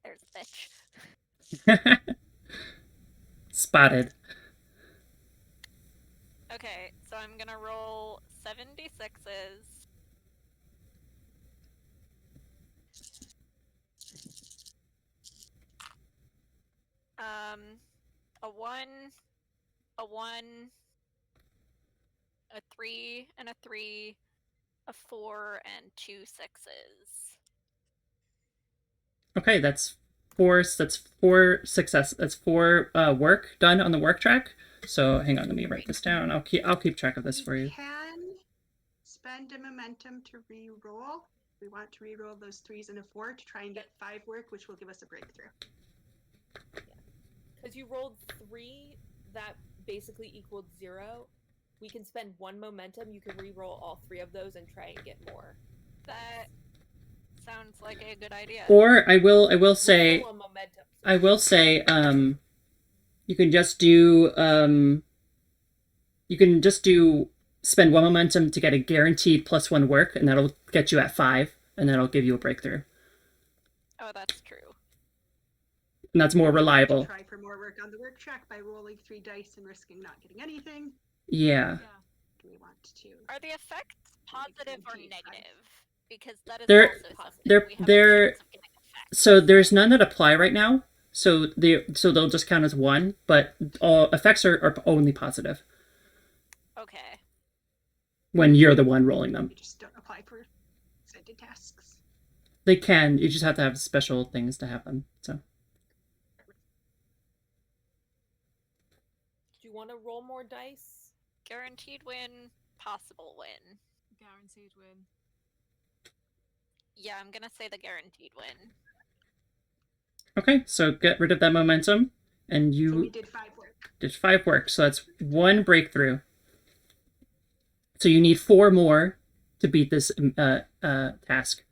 There's a bitch. Spotted. Okay, so I'm gonna roll 76s. A 1, a 1, a 3, and a 3, a 4, and 2 6s. Okay, that's four success. That's 4 work done on the work track. So hang on, let me write this down. I'll keep track of this for you. We can spend a momentum to re-roll. We want to re-roll those 3s and a 4 to try and get 5 work, which will give us a breakthrough. Because you rolled 3, that basically equaled 0. We can spend 1 momentum. You can re-roll all 3 of those and try and get more. That sounds like a good idea. Or I will say, Roll a momentum. I will say, you can just do spend 1 momentum to get a guaranteed +1 work, and that'll get you at 5, and that'll give you a breakthrough. Oh, that's true. And that's more reliable. Try for more work on the work track by rolling 3 dice and risking not getting anything. Yeah. Do we want to? Are the effects positive or negative? Because that is They're- also something they're- we have they're- a chance of getting effects. So there's none that apply right now. So they'll just count as 1, but all effects are only positive Okay. when you're the one rolling them. We just don't apply for extended tasks. They can. You just have to have special things to have them. So Do you want to roll more dice? Guaranteed win, possible win. Guaranteed win. Yeah, I'm gonna say the guaranteed win. okay, so get rid of that momentum, and So you we did 5 work. did 5 work. So that's 1 breakthrough. So you need 4 more to beat this task.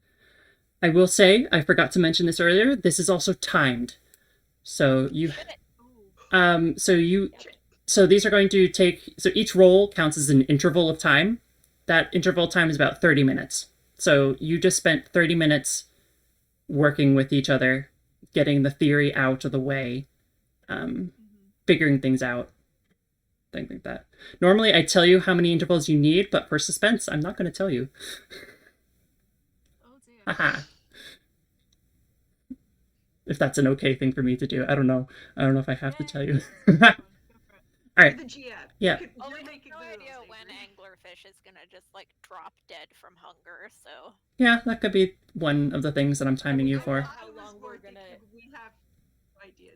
I will say, I forgot to mention this earlier, this is also timed. So you Ooh. so these are going to take, so each roll counts as an interval of time. That interval time is about 30 minutes. So you just spent 30 minutes working with each other, getting the theory out of the way, figuring things out, things like that. Normally I tell you how many intervals you need, but for suspense, I'm not going to tell you. Oh dear. Haha. If that's an okay thing for me to do. I don't know. I don't know if I have to tell you. Go for it. All right. You're the GM. Yeah. You're Oh, we have making no the rules, idea when Avery. anglerfish is gonna just like drop dead from hunger, so Yeah, that could be one of the things that I'm timing you for. How I was long more we're gonna- thinking we have no idea.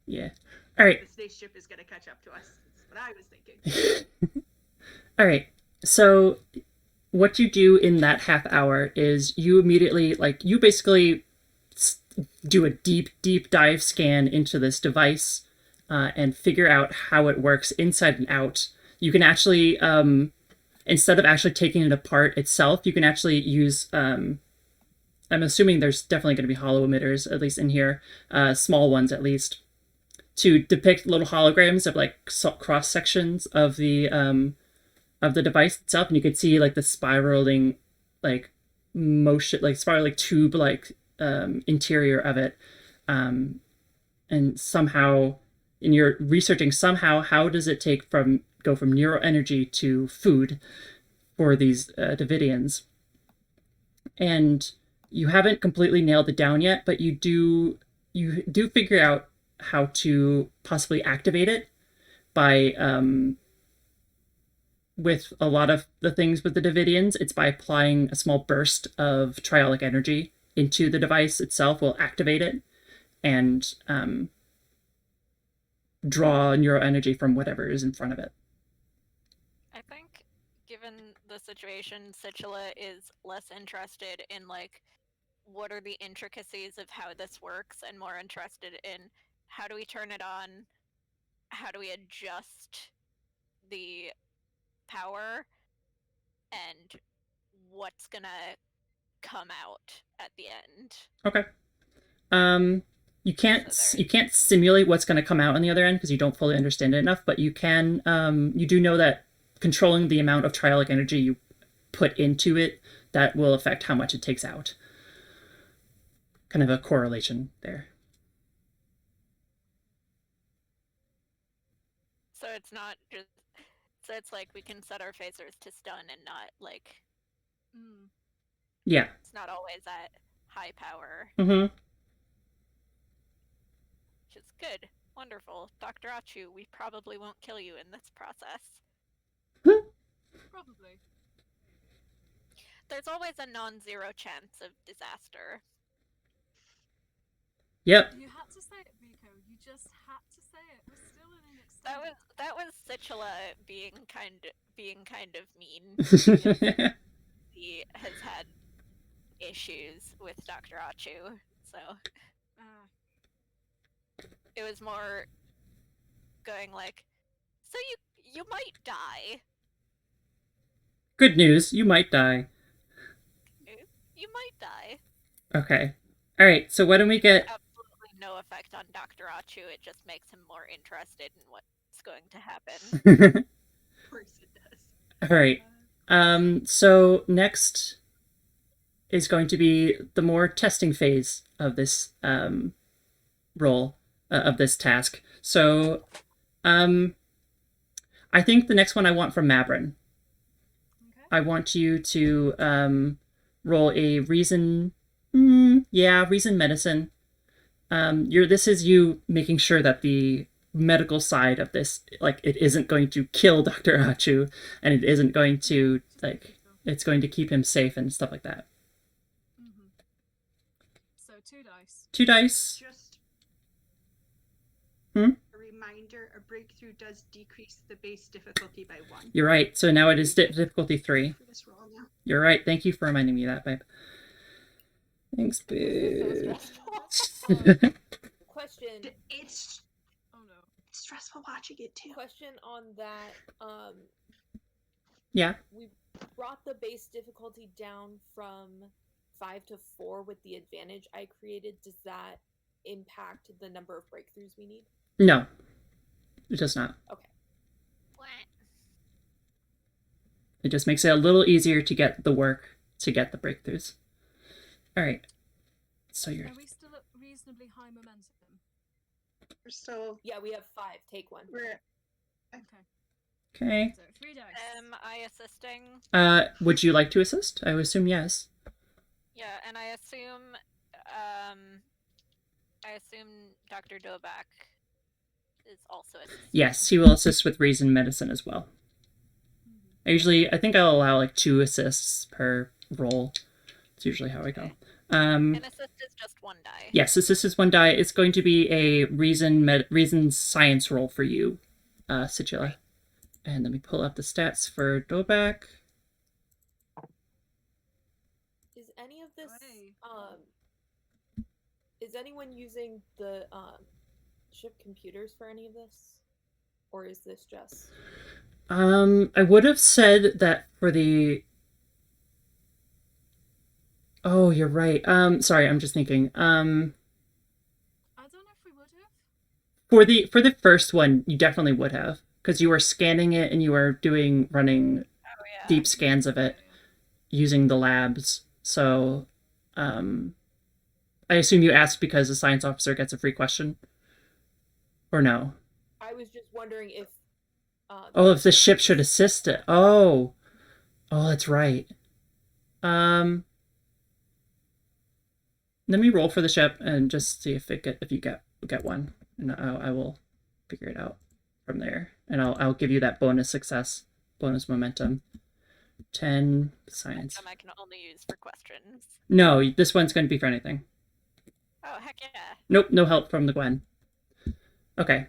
Yeah. All right. The spaceship is going to catch up to us. That's what I was thinking. All right. So what you do in that half hour is you immediately, you basically do a deep dive scan into this device and figure out how it works inside and out. You can actually, instead of actually taking it apart itself, you can actually use, I'm assuming there's definitely going to be hollow emitters, at least in here, small ones at least, to depict little holograms of cross sections of the device itself, and you could see the spiraling motion, spiraling tube interior of it, and somehow in your researching how does it go from neural energy to food for these Davidians, and you haven't completely nailed it down yet, but you do figure out how to possibly activate it by with a lot of the things with the Davidians, it's by applying a small burst of triolic energy into the device itself will activate it and draw neural energy from whatever is in front of it. I think, given the situation, Situla is less interested in, like, what are the intricacies of how this works, and more interested in how do we turn it on, how do we adjust the power, and what's gonna come out at the end. Okay. You can't So there- you can't simulate what's going to come out on the other end because you don't fully understand it enough, but you can you do know that controlling the amount of triolic energy you put into it, that will affect how much it takes out. Kind of a correlation there. So it's not just. So it's like we can set our phasers to stun and not, like, Yeah. it's not always at high power, Mm-hmm. which is good. Wonderful. Dr. Achu, we probably won't kill you in this process. Probably. There's always a non-zero chance of disaster. Yep. You had to say it, Rico. You just had to say it. We're still in an extended. That was Situla being kind of mean. He has had issues with Dr. Achu, so it was more going like, so you might die. Good news, you might die. You might die. Okay. All right, so why don't we get... Absolutely no effect on Dr. Achu, it just makes him more interested in what's going to happen. Of course it does. All right. So next is going to be the more testing phase of this role, of this task. So I think the next one I want from Mabrin. Okay. I want you to roll a reason medicine. This is you making sure that the medical side of this, like, it isn't going to kill Dr. Achu, and it isn't going to, like, it's going to keep him safe and stuff like that. So 2 dice. 2 dice. Just Hmm? a reminder, a breakthrough does decrease the base difficulty by 1. You're right. So now it is difficulty 3. For this roll now. You're right. Thank you for reminding me of that, babe. Thanks, So babe. stressful. Question. It's Oh no. stressful watching it too. Question on that. Yeah. We brought the base difficulty down from 5 to 4 with the advantage I created. Does that impact the number of breakthroughs we need? No, it does not. Okay. It just makes it a little easier to get the work, to get the breakthroughs. All right. So you're... Are we still at reasonably high momentum? We're still Yeah, we have 5. Take 1. we're Okay. Okay. So 3 dice. Am I assisting? Would you like to assist? I would assume yes. Yeah, and I assume Dr. Dobak is also assisting. Yes, he will assist with reason medicine as well. I think I'll allow like 2 assists per roll. It's usually how I go. An assist is just 1 die. Yes, assist is 1 die. It's going to be a reason science roll for you, Situla. And let me pull up the stats for Dobak. Is any of this Hey. Is anyone using the ship computers for any of this? Or is this just I would have said that for the... Oh, you're right. Sorry, I'm just thinking. I don't know if we would have. For the first one, you definitely would have, because you were scanning it and you were running Oh yeah. deep scans of it using the labs. So, I assume you asked because the science officer gets a free question, or no? I was just wondering if Oh, if the ship should assist it. Oh, that's right. Let me roll for the ship and just see if you get one, and I will figure it out from there, and I'll give you that bonus success bonus momentum. 10 science. Momentum I can only use for questions. No, this one's going to be for anything. Oh, heck yeah. Nope, no help from the Gwen. Okay.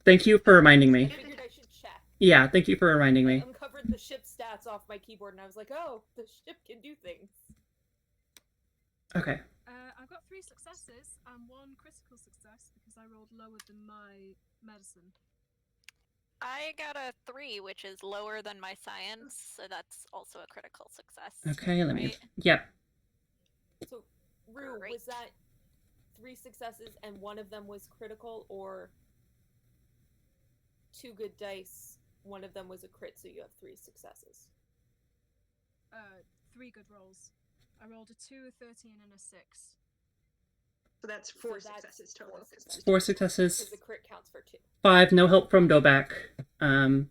Thank you for reminding I me. figured I should check. Yeah, thank you for reminding I me. uncovered the ship stats off my keyboard, and I was like, oh, the ship can do things. Okay. I got 3 successes and 1 critical success because I rolled lower than my medicine. I got a 3, which is lower than my science, so that's also a critical success. Okay, let me... right? Yep. So, Rue, Great. was that 3 successes and one of them was critical, or 2 good dice, one of them was a crit, so you have 3 successes? 3 good rolls. I rolled a 2, a 13, and a 6. So that's 4 So that's successes total. 4 successes. 4 Because successes. the crit counts for 2. 5, no help from Dobak. Oh,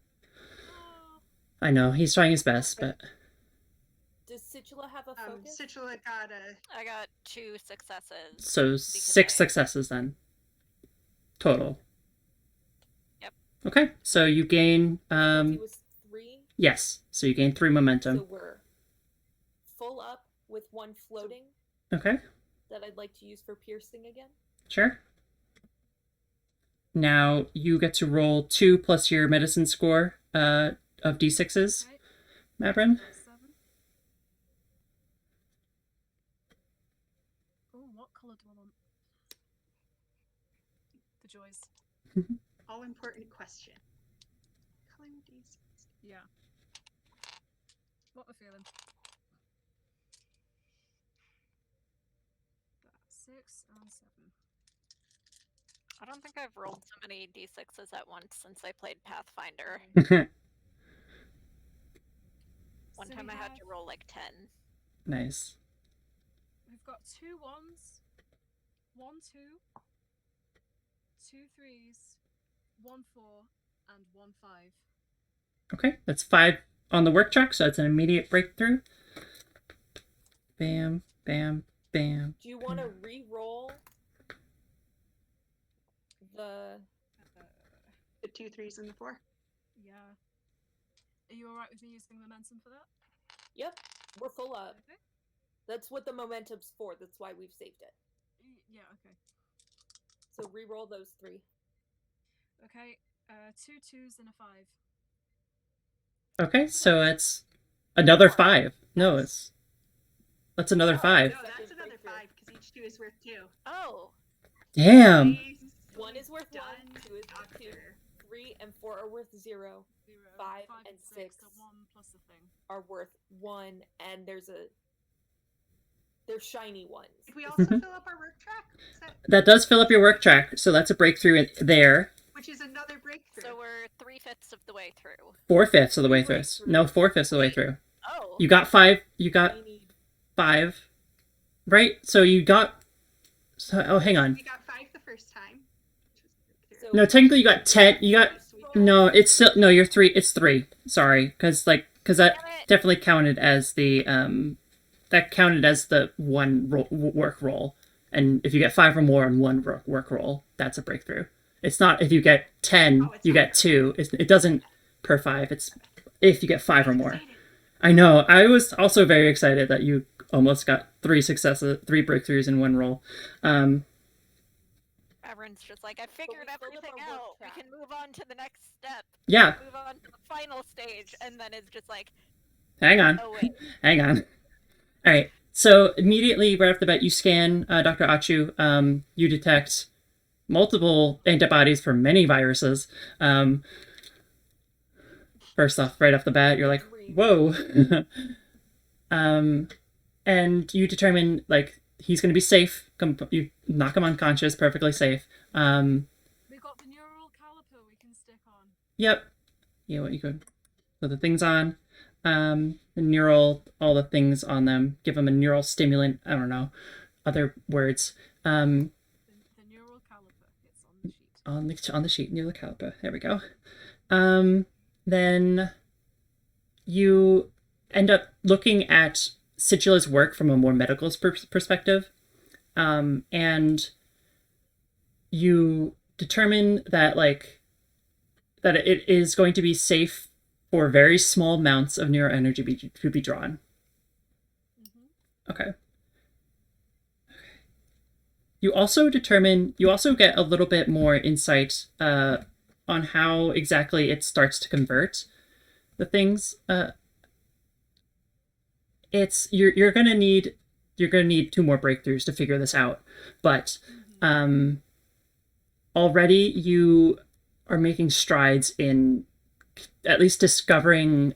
I know, he's trying his best, but... Does Situla have a focus? Situla got a... I got 2 successes. So 6 successes then. Total. Yep. Okay, so you gain... Difficulty was 3, Yes, so you gain 3 momentum. so we're full up with 1 floating Okay, that I'd like to use for piercing again. sure. Now you get to roll 2 plus your medicine score of d6s, okay. Mabrin. 7. Oh, what colour do I want? The joys. all important question. Color these. Yeah. What am I feeling? 6 and 7. I don't think I've rolled so many d6s at once since I played Pathfinder. One So time we I had have- to roll like 10. Nice. We've got 2 1s, 1 2, 2 3s, 1 4, and 1 5. Okay, that's 5 on the work track, so that's an immediate breakthrough. Bam, bam, bam. Do you want to re-roll the... The 2 3s and the 4. Yeah. Are you alright with me using momentum for that? Yep, we're full up. Okay. That's what the momentum's for. That's why we've saved it. Yeah, okay. So re-roll those 3. Okay, 2 2s and a 5. Okay, so it's another 5. No, that's another 5. No, that's another 5 because each 2 is worth 2. Oh! Damn. Nice. 1 is worth 1, Done, 2 is worth 2, doctor. 3 and 4 are worth 0, 0, 5 5 and 6, 6 so 1 plus the thing. are worth 1, and they're shiny ones. Did we also Mhm. fill up our work track? Is that, That does fill up your work track, so that's a breakthrough there. which is another breakthrough. So we're 3/5 of the way through. 4/5 of the way through. Breakthrough. No, 4/5 of the way through. Oh! You got 5. You got We need 5, right? So you got. So, oh, hang on. We got 5 the first time. Which was a breakthrough. So- No, technically you got 10. You got. Sweet. No, it's still. No, you're 3. It's 3. Sorry, because that Damn it. definitely counted as the That counted as the one work roll, and if you get 5 or more on one work roll, that's a breakthrough. It's not if you get 10, Oh, it's you not get 2. It doesn't per 5. It's if you get 5 or more. Excited. I know. I was also very excited that you almost got 3 breakthroughs in one roll. Everyone's just like, I figured we filled up everything our work out. We track. can move on to the next step. Yeah. Move on to the final stage. And then it's just like, Hang on. oh wait. Hang on. All right. So immediately right off the bat, you scan Dr. Achu. You detect multiple antibodies for many viruses. First off, right off the bat, you're like, whoa. And you determine, like, he's going to be safe. You knock him unconscious, perfectly safe. We've got the neural caliper we can stick on. Yep. Yeah, what you could put the things on. The neural, all the things on them. Give them a neural stimulant. I don't know. Other words. The neural caliper. It's on the sheet. On the sheet near the caliper. There we go. Then you end up looking at Sigil's work from a more medical perspective. And you determine that, like, that it is going to be safe for very small amounts of neuroenergy to be drawn. Okay. You also get a little bit more insight on how exactly it starts to convert the things. You're gonna need 2 more breakthroughs to figure this out, but already you are making strides in at least discovering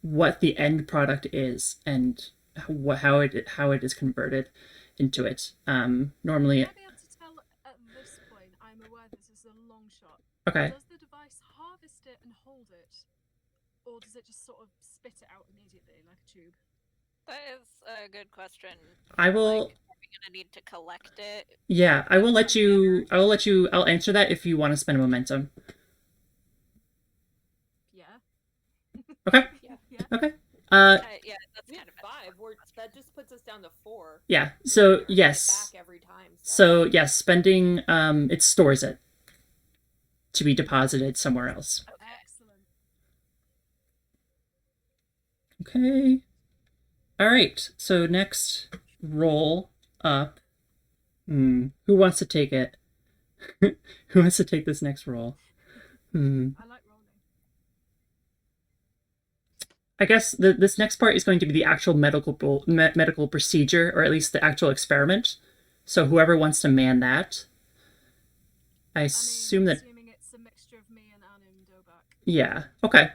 what the end product is and how it is converted into it. Normally, I'd be able to tell at this point. I'm aware this is a long shot. okay. Does the device harvest it and hold it, or does it just sort of spit it out immediately like a tube? That is a good question. I will. Like, are we gonna need to collect it? Yeah, I will let you. I'll answer that if you want to spend momentum. Yeah. Okay. Yeah. Okay. Yeah, that's We kind have of 5. That just puts us down to 4. Yeah. So We're gonna get yes. back every time. So yes, spending it stores it to be deposited somewhere else. Excellent. Okay. All right. So next, roll up. Who wants to take it? Who wants to take this next roll? I like rolling. I guess this next part is going to be the actual medical procedure, or at least the actual experiment. So whoever wants to man that, I assume that. Assuming it's a mixture of me and Anim Dobak. Yeah. Okay.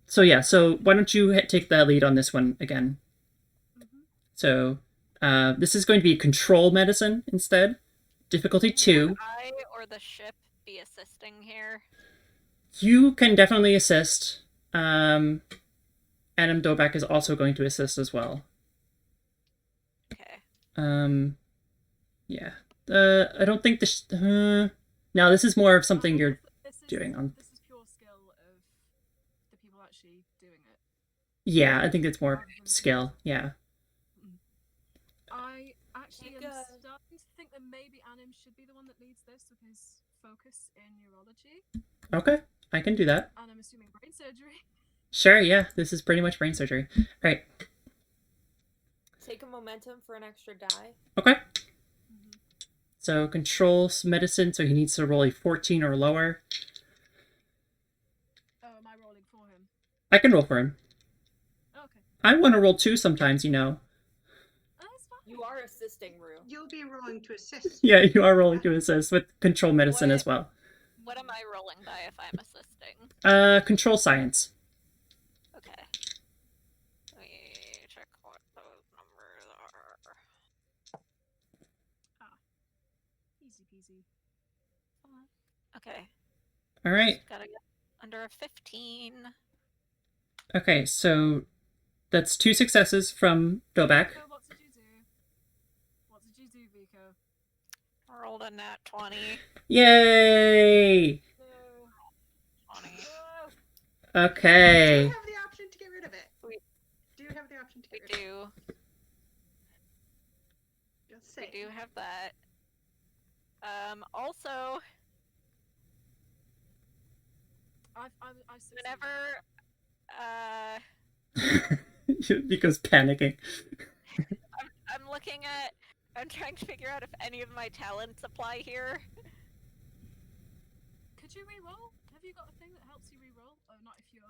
So yeah. So why don't you take the lead on this one again? So this is going to be control medicine instead. Difficulty 2. Would I or the ship be assisting here? You can definitely assist. Adam Dobak is also going to assist as well. Okay. Yeah. I don't think this. No, this is more of something you're doing on. This is pure skill of the people actually doing it. Yeah, I think it's more skill. Yeah. I actually am Take a- starting to think that maybe Anim should be the one that leads this with his focus in neurology. Okay, I can do that. And I'm assuming brain surgery. Sure. Yeah, this is pretty much brain surgery. All right. Take a momentum for an extra die. Okay. So controls medicine, so he needs to roll a 14 or lower. Oh, am I rolling for him? I can roll for him. Okay. I want to roll 2 sometimes, you know. Oh, that's fine. You are assisting, Rue. You'll be rolling to assist. Yeah, you are rolling to assist with control medicine as well. What am I rolling by if I'm assisting? Control science. Okay. Let me check what those numbers are. Easy peasy. Okay. All right. Gotta get under a 15. Okay, so that's 2 successes from Dobak. Vico, what did you do? What did you do, Vico? Rolled a nat 20. Yay! No. 20. Do Okay. you have the option to get rid of it? We- Do you have the option to We get rid of it? do. Just We say. do have that. Also, I succeeded. whenever, Because panicking. I'm looking at, I'm trying to figure out if any of my talents apply here. Could you re-roll? Have you got a thing that helps you re-roll? Oh, not if you're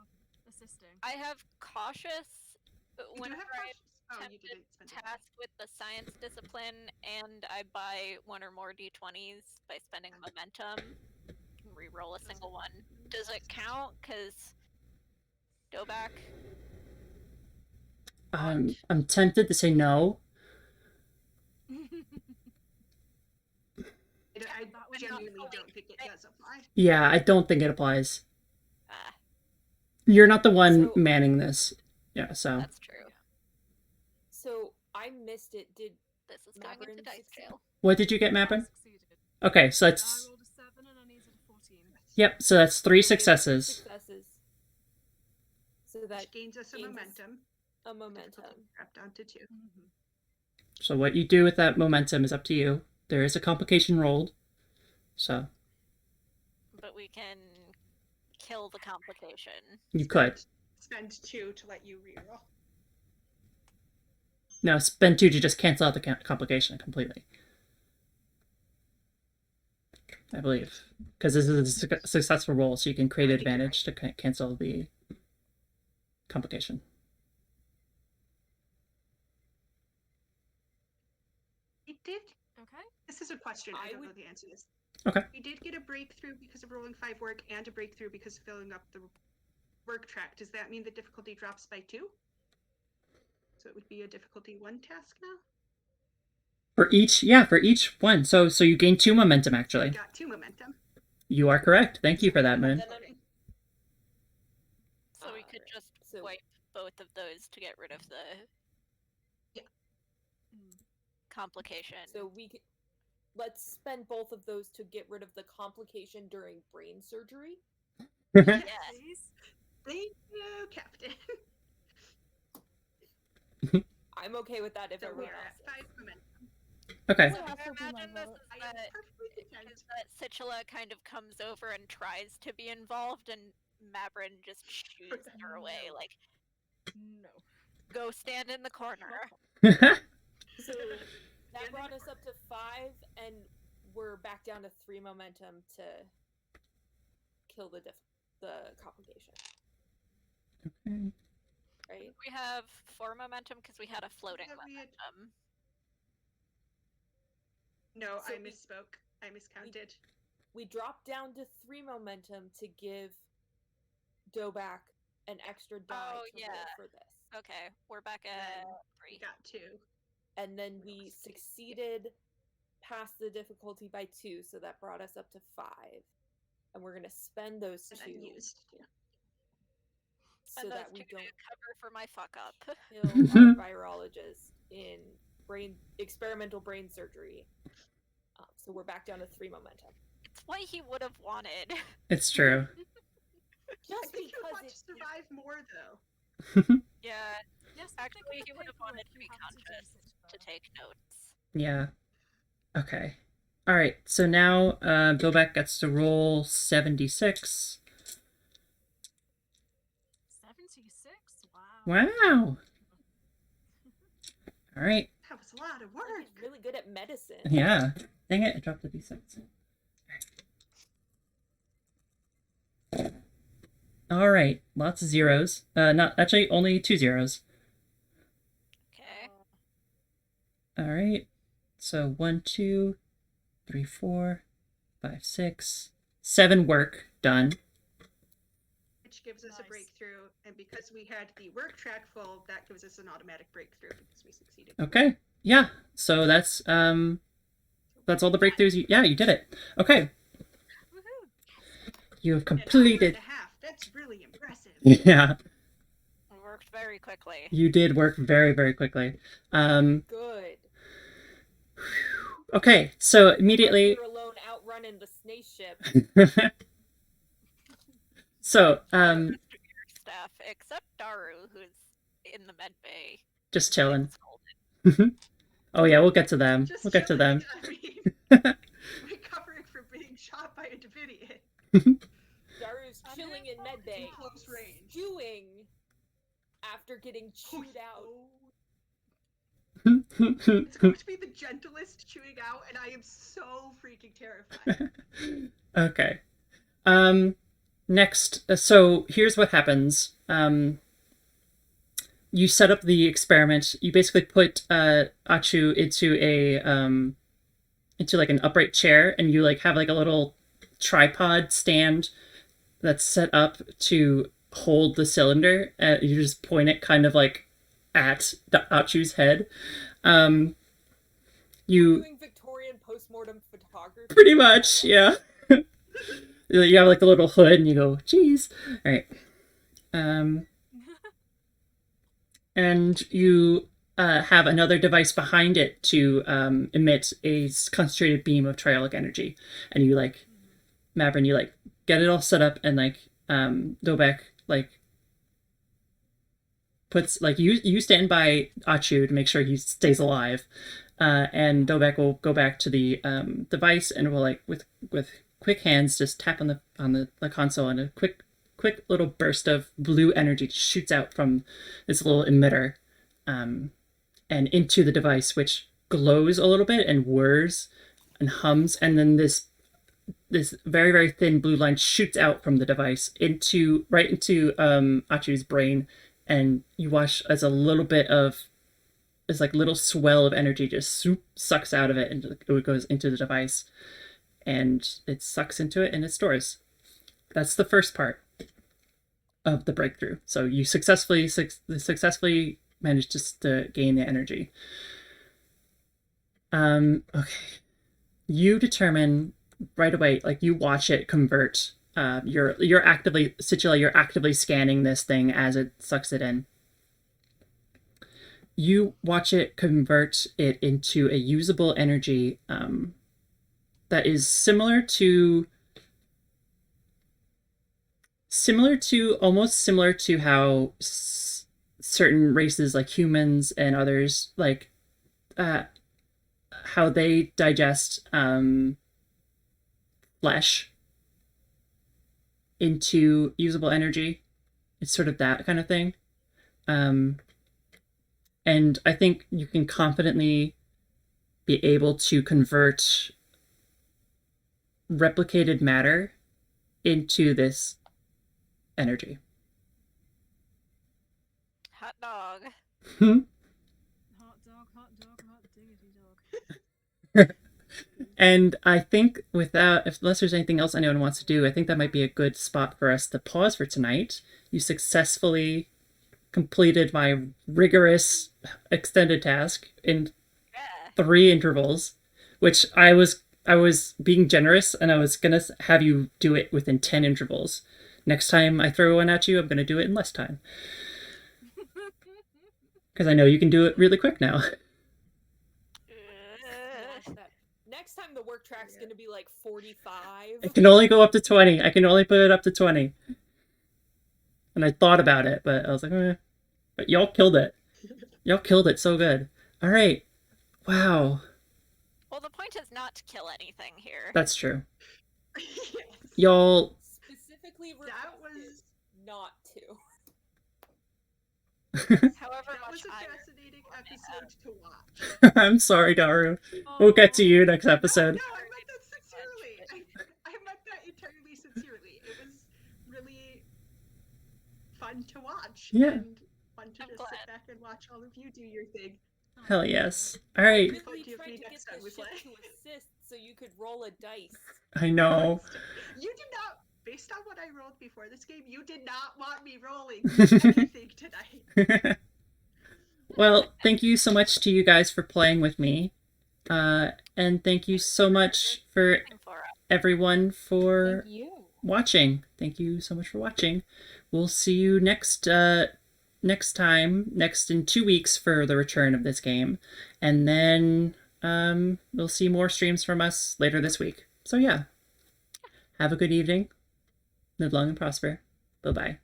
assisting. I have cautious You do whenever have I'm cautious. Oh, you tempted didn't spend it. tasked with the science discipline and I buy 1 or more d20s by spending momentum. Can re-roll a single one. Does it count? Because Dobak. I'm tempted to say no. I That would not genuinely fly. don't think it does apply. Yeah, I don't think it applies. Ah, You're not the one So- manning this. Yeah, so. that's true. So I missed it. Did This is going into Maverin dice succeed? jail. What did you get, I Mappin? succeeded. Okay, so I that's. rolled a 7 and I needed a 14. Yep, so that's 3 so we have successes. Successes. So that Which gains us a gains us momentum. a momentum. Drop down to 2. So what you do with that momentum is up to you. There is a complication rolled. So But we can kill the complication. you could. spend 2 to let you reroll. No, spend 2 to just cancel out the complication completely. I believe. Because this is a successful roll, so you can create I think you're advantage to cancel the complication. We did. Okay. This is a question. I I don't know would- the answer to this. Okay. We did get a breakthrough because of rolling 5 work and a breakthrough because of filling up the work track. Does that mean the difficulty drops by 2? So it would be a difficulty 1 task now? For each one. So you gain 2 momentum, I actually. got 2 momentum. You are correct. Thank you for that, Moon. Then Okay. So we could just so- wipe both of those to get rid of the complication. So let's spend both of those to get rid of the complication during brain surgery. Yes. Please. Thank you, Captain. I'm okay with that if So we everyone are else at is. 5 momentum. Okay. So Yeah, I I'll still do my imagine this vote. is I am that, perfectly content. is that Situla kind of comes over and tries to be involved, and Mabrin just shoots her away, No. like, No. go stand in the corner. So that brought us up to 5, and we're back down to 3 momentum to kill the complication. Okay. Right? We have 4 momentum because we had a floating Yeah, we had- momentum. No, So I we- misspoke. I miscounted. We dropped down to 3 momentum to give Dobak an extra die Oh, to yeah. roll for this. Okay, we're back at We 3. got 2. And then we succeeded past the difficulty by 2, so that brought us up to 5. And we're gonna spend those And 2 unused. Yeah. so and those that we 2 to don't cover for my fuck up. kill our virologist in experimental brain surgery. So we're back down to 3 momentum. It's what he would have wanted. It's true. I Just think you because want to it's survive more, though. Yeah, Yes, actually, think he of would the have wanted paperwork to be you have to do, conscious to Sitchburn. take notes. Yeah. Okay. All right. So now Bobak gets to roll 76. 76? Wow. Wow. All right. That was a lot of like work. he's really good at medicine. Yeah. Dang it! I dropped the d6. All right. Lots of zeros. Not actually, only 2 zeros. Okay. All right. So 1, 2, 3, 4, 5, 6, 7 work done. Which gives us Nice. a breakthrough, and because we had the work track full, that gives us an automatic breakthrough because we succeeded. Okay. Yeah. So that's all the breakthroughs. Yeah, you did it. Okay. Woohoo! You have An hour completed. and a half. That's really impressive. Yeah. It worked very quickly. You did work very, very quickly. Good. Okay. So immediately. You're alone outrunning the snake ship. So The rest of your staff, except Daru, who's in the med bay. just chilling. scolded. Oh yeah, we'll get to them. Just We'll get to them. chilling, recovering from being shot by a Davidian. Daru's I'm chilling here in medbay, in close range. stewing after getting chewed out. It's going to be the gentlest chewing out, and I am so freaking terrified. Okay. Next, so here's what happens. You set up the experiment. You basically put Achu into like an upright chair, and you like have like a little tripod stand that's set up to hold the cylinder. You just point it kind of like at Achu's head. You Doing Victorian postmortem photography. pretty much, yeah. You have like the little hood, and you go, "Geez." All right. And you have another device behind it to emit a concentrated beam of triolic energy, and you like, Mabrin, you like get it all set up, and like Dobek like puts like you stand by Achu to make sure he stays alive, and Dobek will go back to the device and will like with quick hands just tap on the console, and a quick quick little burst of blue energy shoots out from this little emitter, and into the device, which glows a little bit and whirs and hums, and then this very, very thin blue line shoots out from the device right into Achu's brain, and you watch as a little bit of this like little swell of energy just sucks out of it, and it goes into the device, and it sucks into it and it stores. That's the first part of the breakthrough. So you successfully managed just to gain the energy. Okay. You determine right away, like you watch it convert. You're actively scanning this thing as it sucks it in. You watch it convert it into a usable energy that is almost similar to how certain races like humans and others, like how they digest flesh into usable energy. It's sort of that kind of thing. And I think you can confidently be able to convert replicated matter into this energy. Hot dog. Hot dog, hot diggity dog. And I think unless there's anything else anyone wants to do, I think that might be a good spot for us to pause for tonight. You successfully completed my rigorous extended task in 3 intervals, which I was being generous, and I was gonna have you do it within 10 intervals. Next time I throw one at you, I'm gonna do it in less time, because I know you can do it really quick now. Next time the work track's gonna be like 45. I can only go up to 20. I can only put it up to 20. And I thought about it, but I was like, eh. But y'all killed it. Y'all killed it so good. All right. Wow. Well, the point is not to kill anything here. That's true. Yes. Y'all. Specifically That requested was not to. However that much was a I fascinating episode to watch. I'm sorry, Daru. We'll get to you next episode. No, I meant that sincerely. I meant that entirely sincerely. It was really fun to watch. Yeah. And fun to I'm just glad. sit back and watch all of you do your thing. Hell yes. All right. I What really do you tried think to next get time the we ship play? to assist so you could roll a dice. I know. You did not, based on what I rolled before this game, you did not want me rolling anything tonight. Well, thank you so much to you guys for playing with me. And thank you so much for for it. everyone for Thank you. watching. Thank you so much for watching. We'll see you next in 2 weeks for the return of this game, and then we'll see more streams from us later this week. So yeah, have a good evening. Live long and prosper. Bye bye.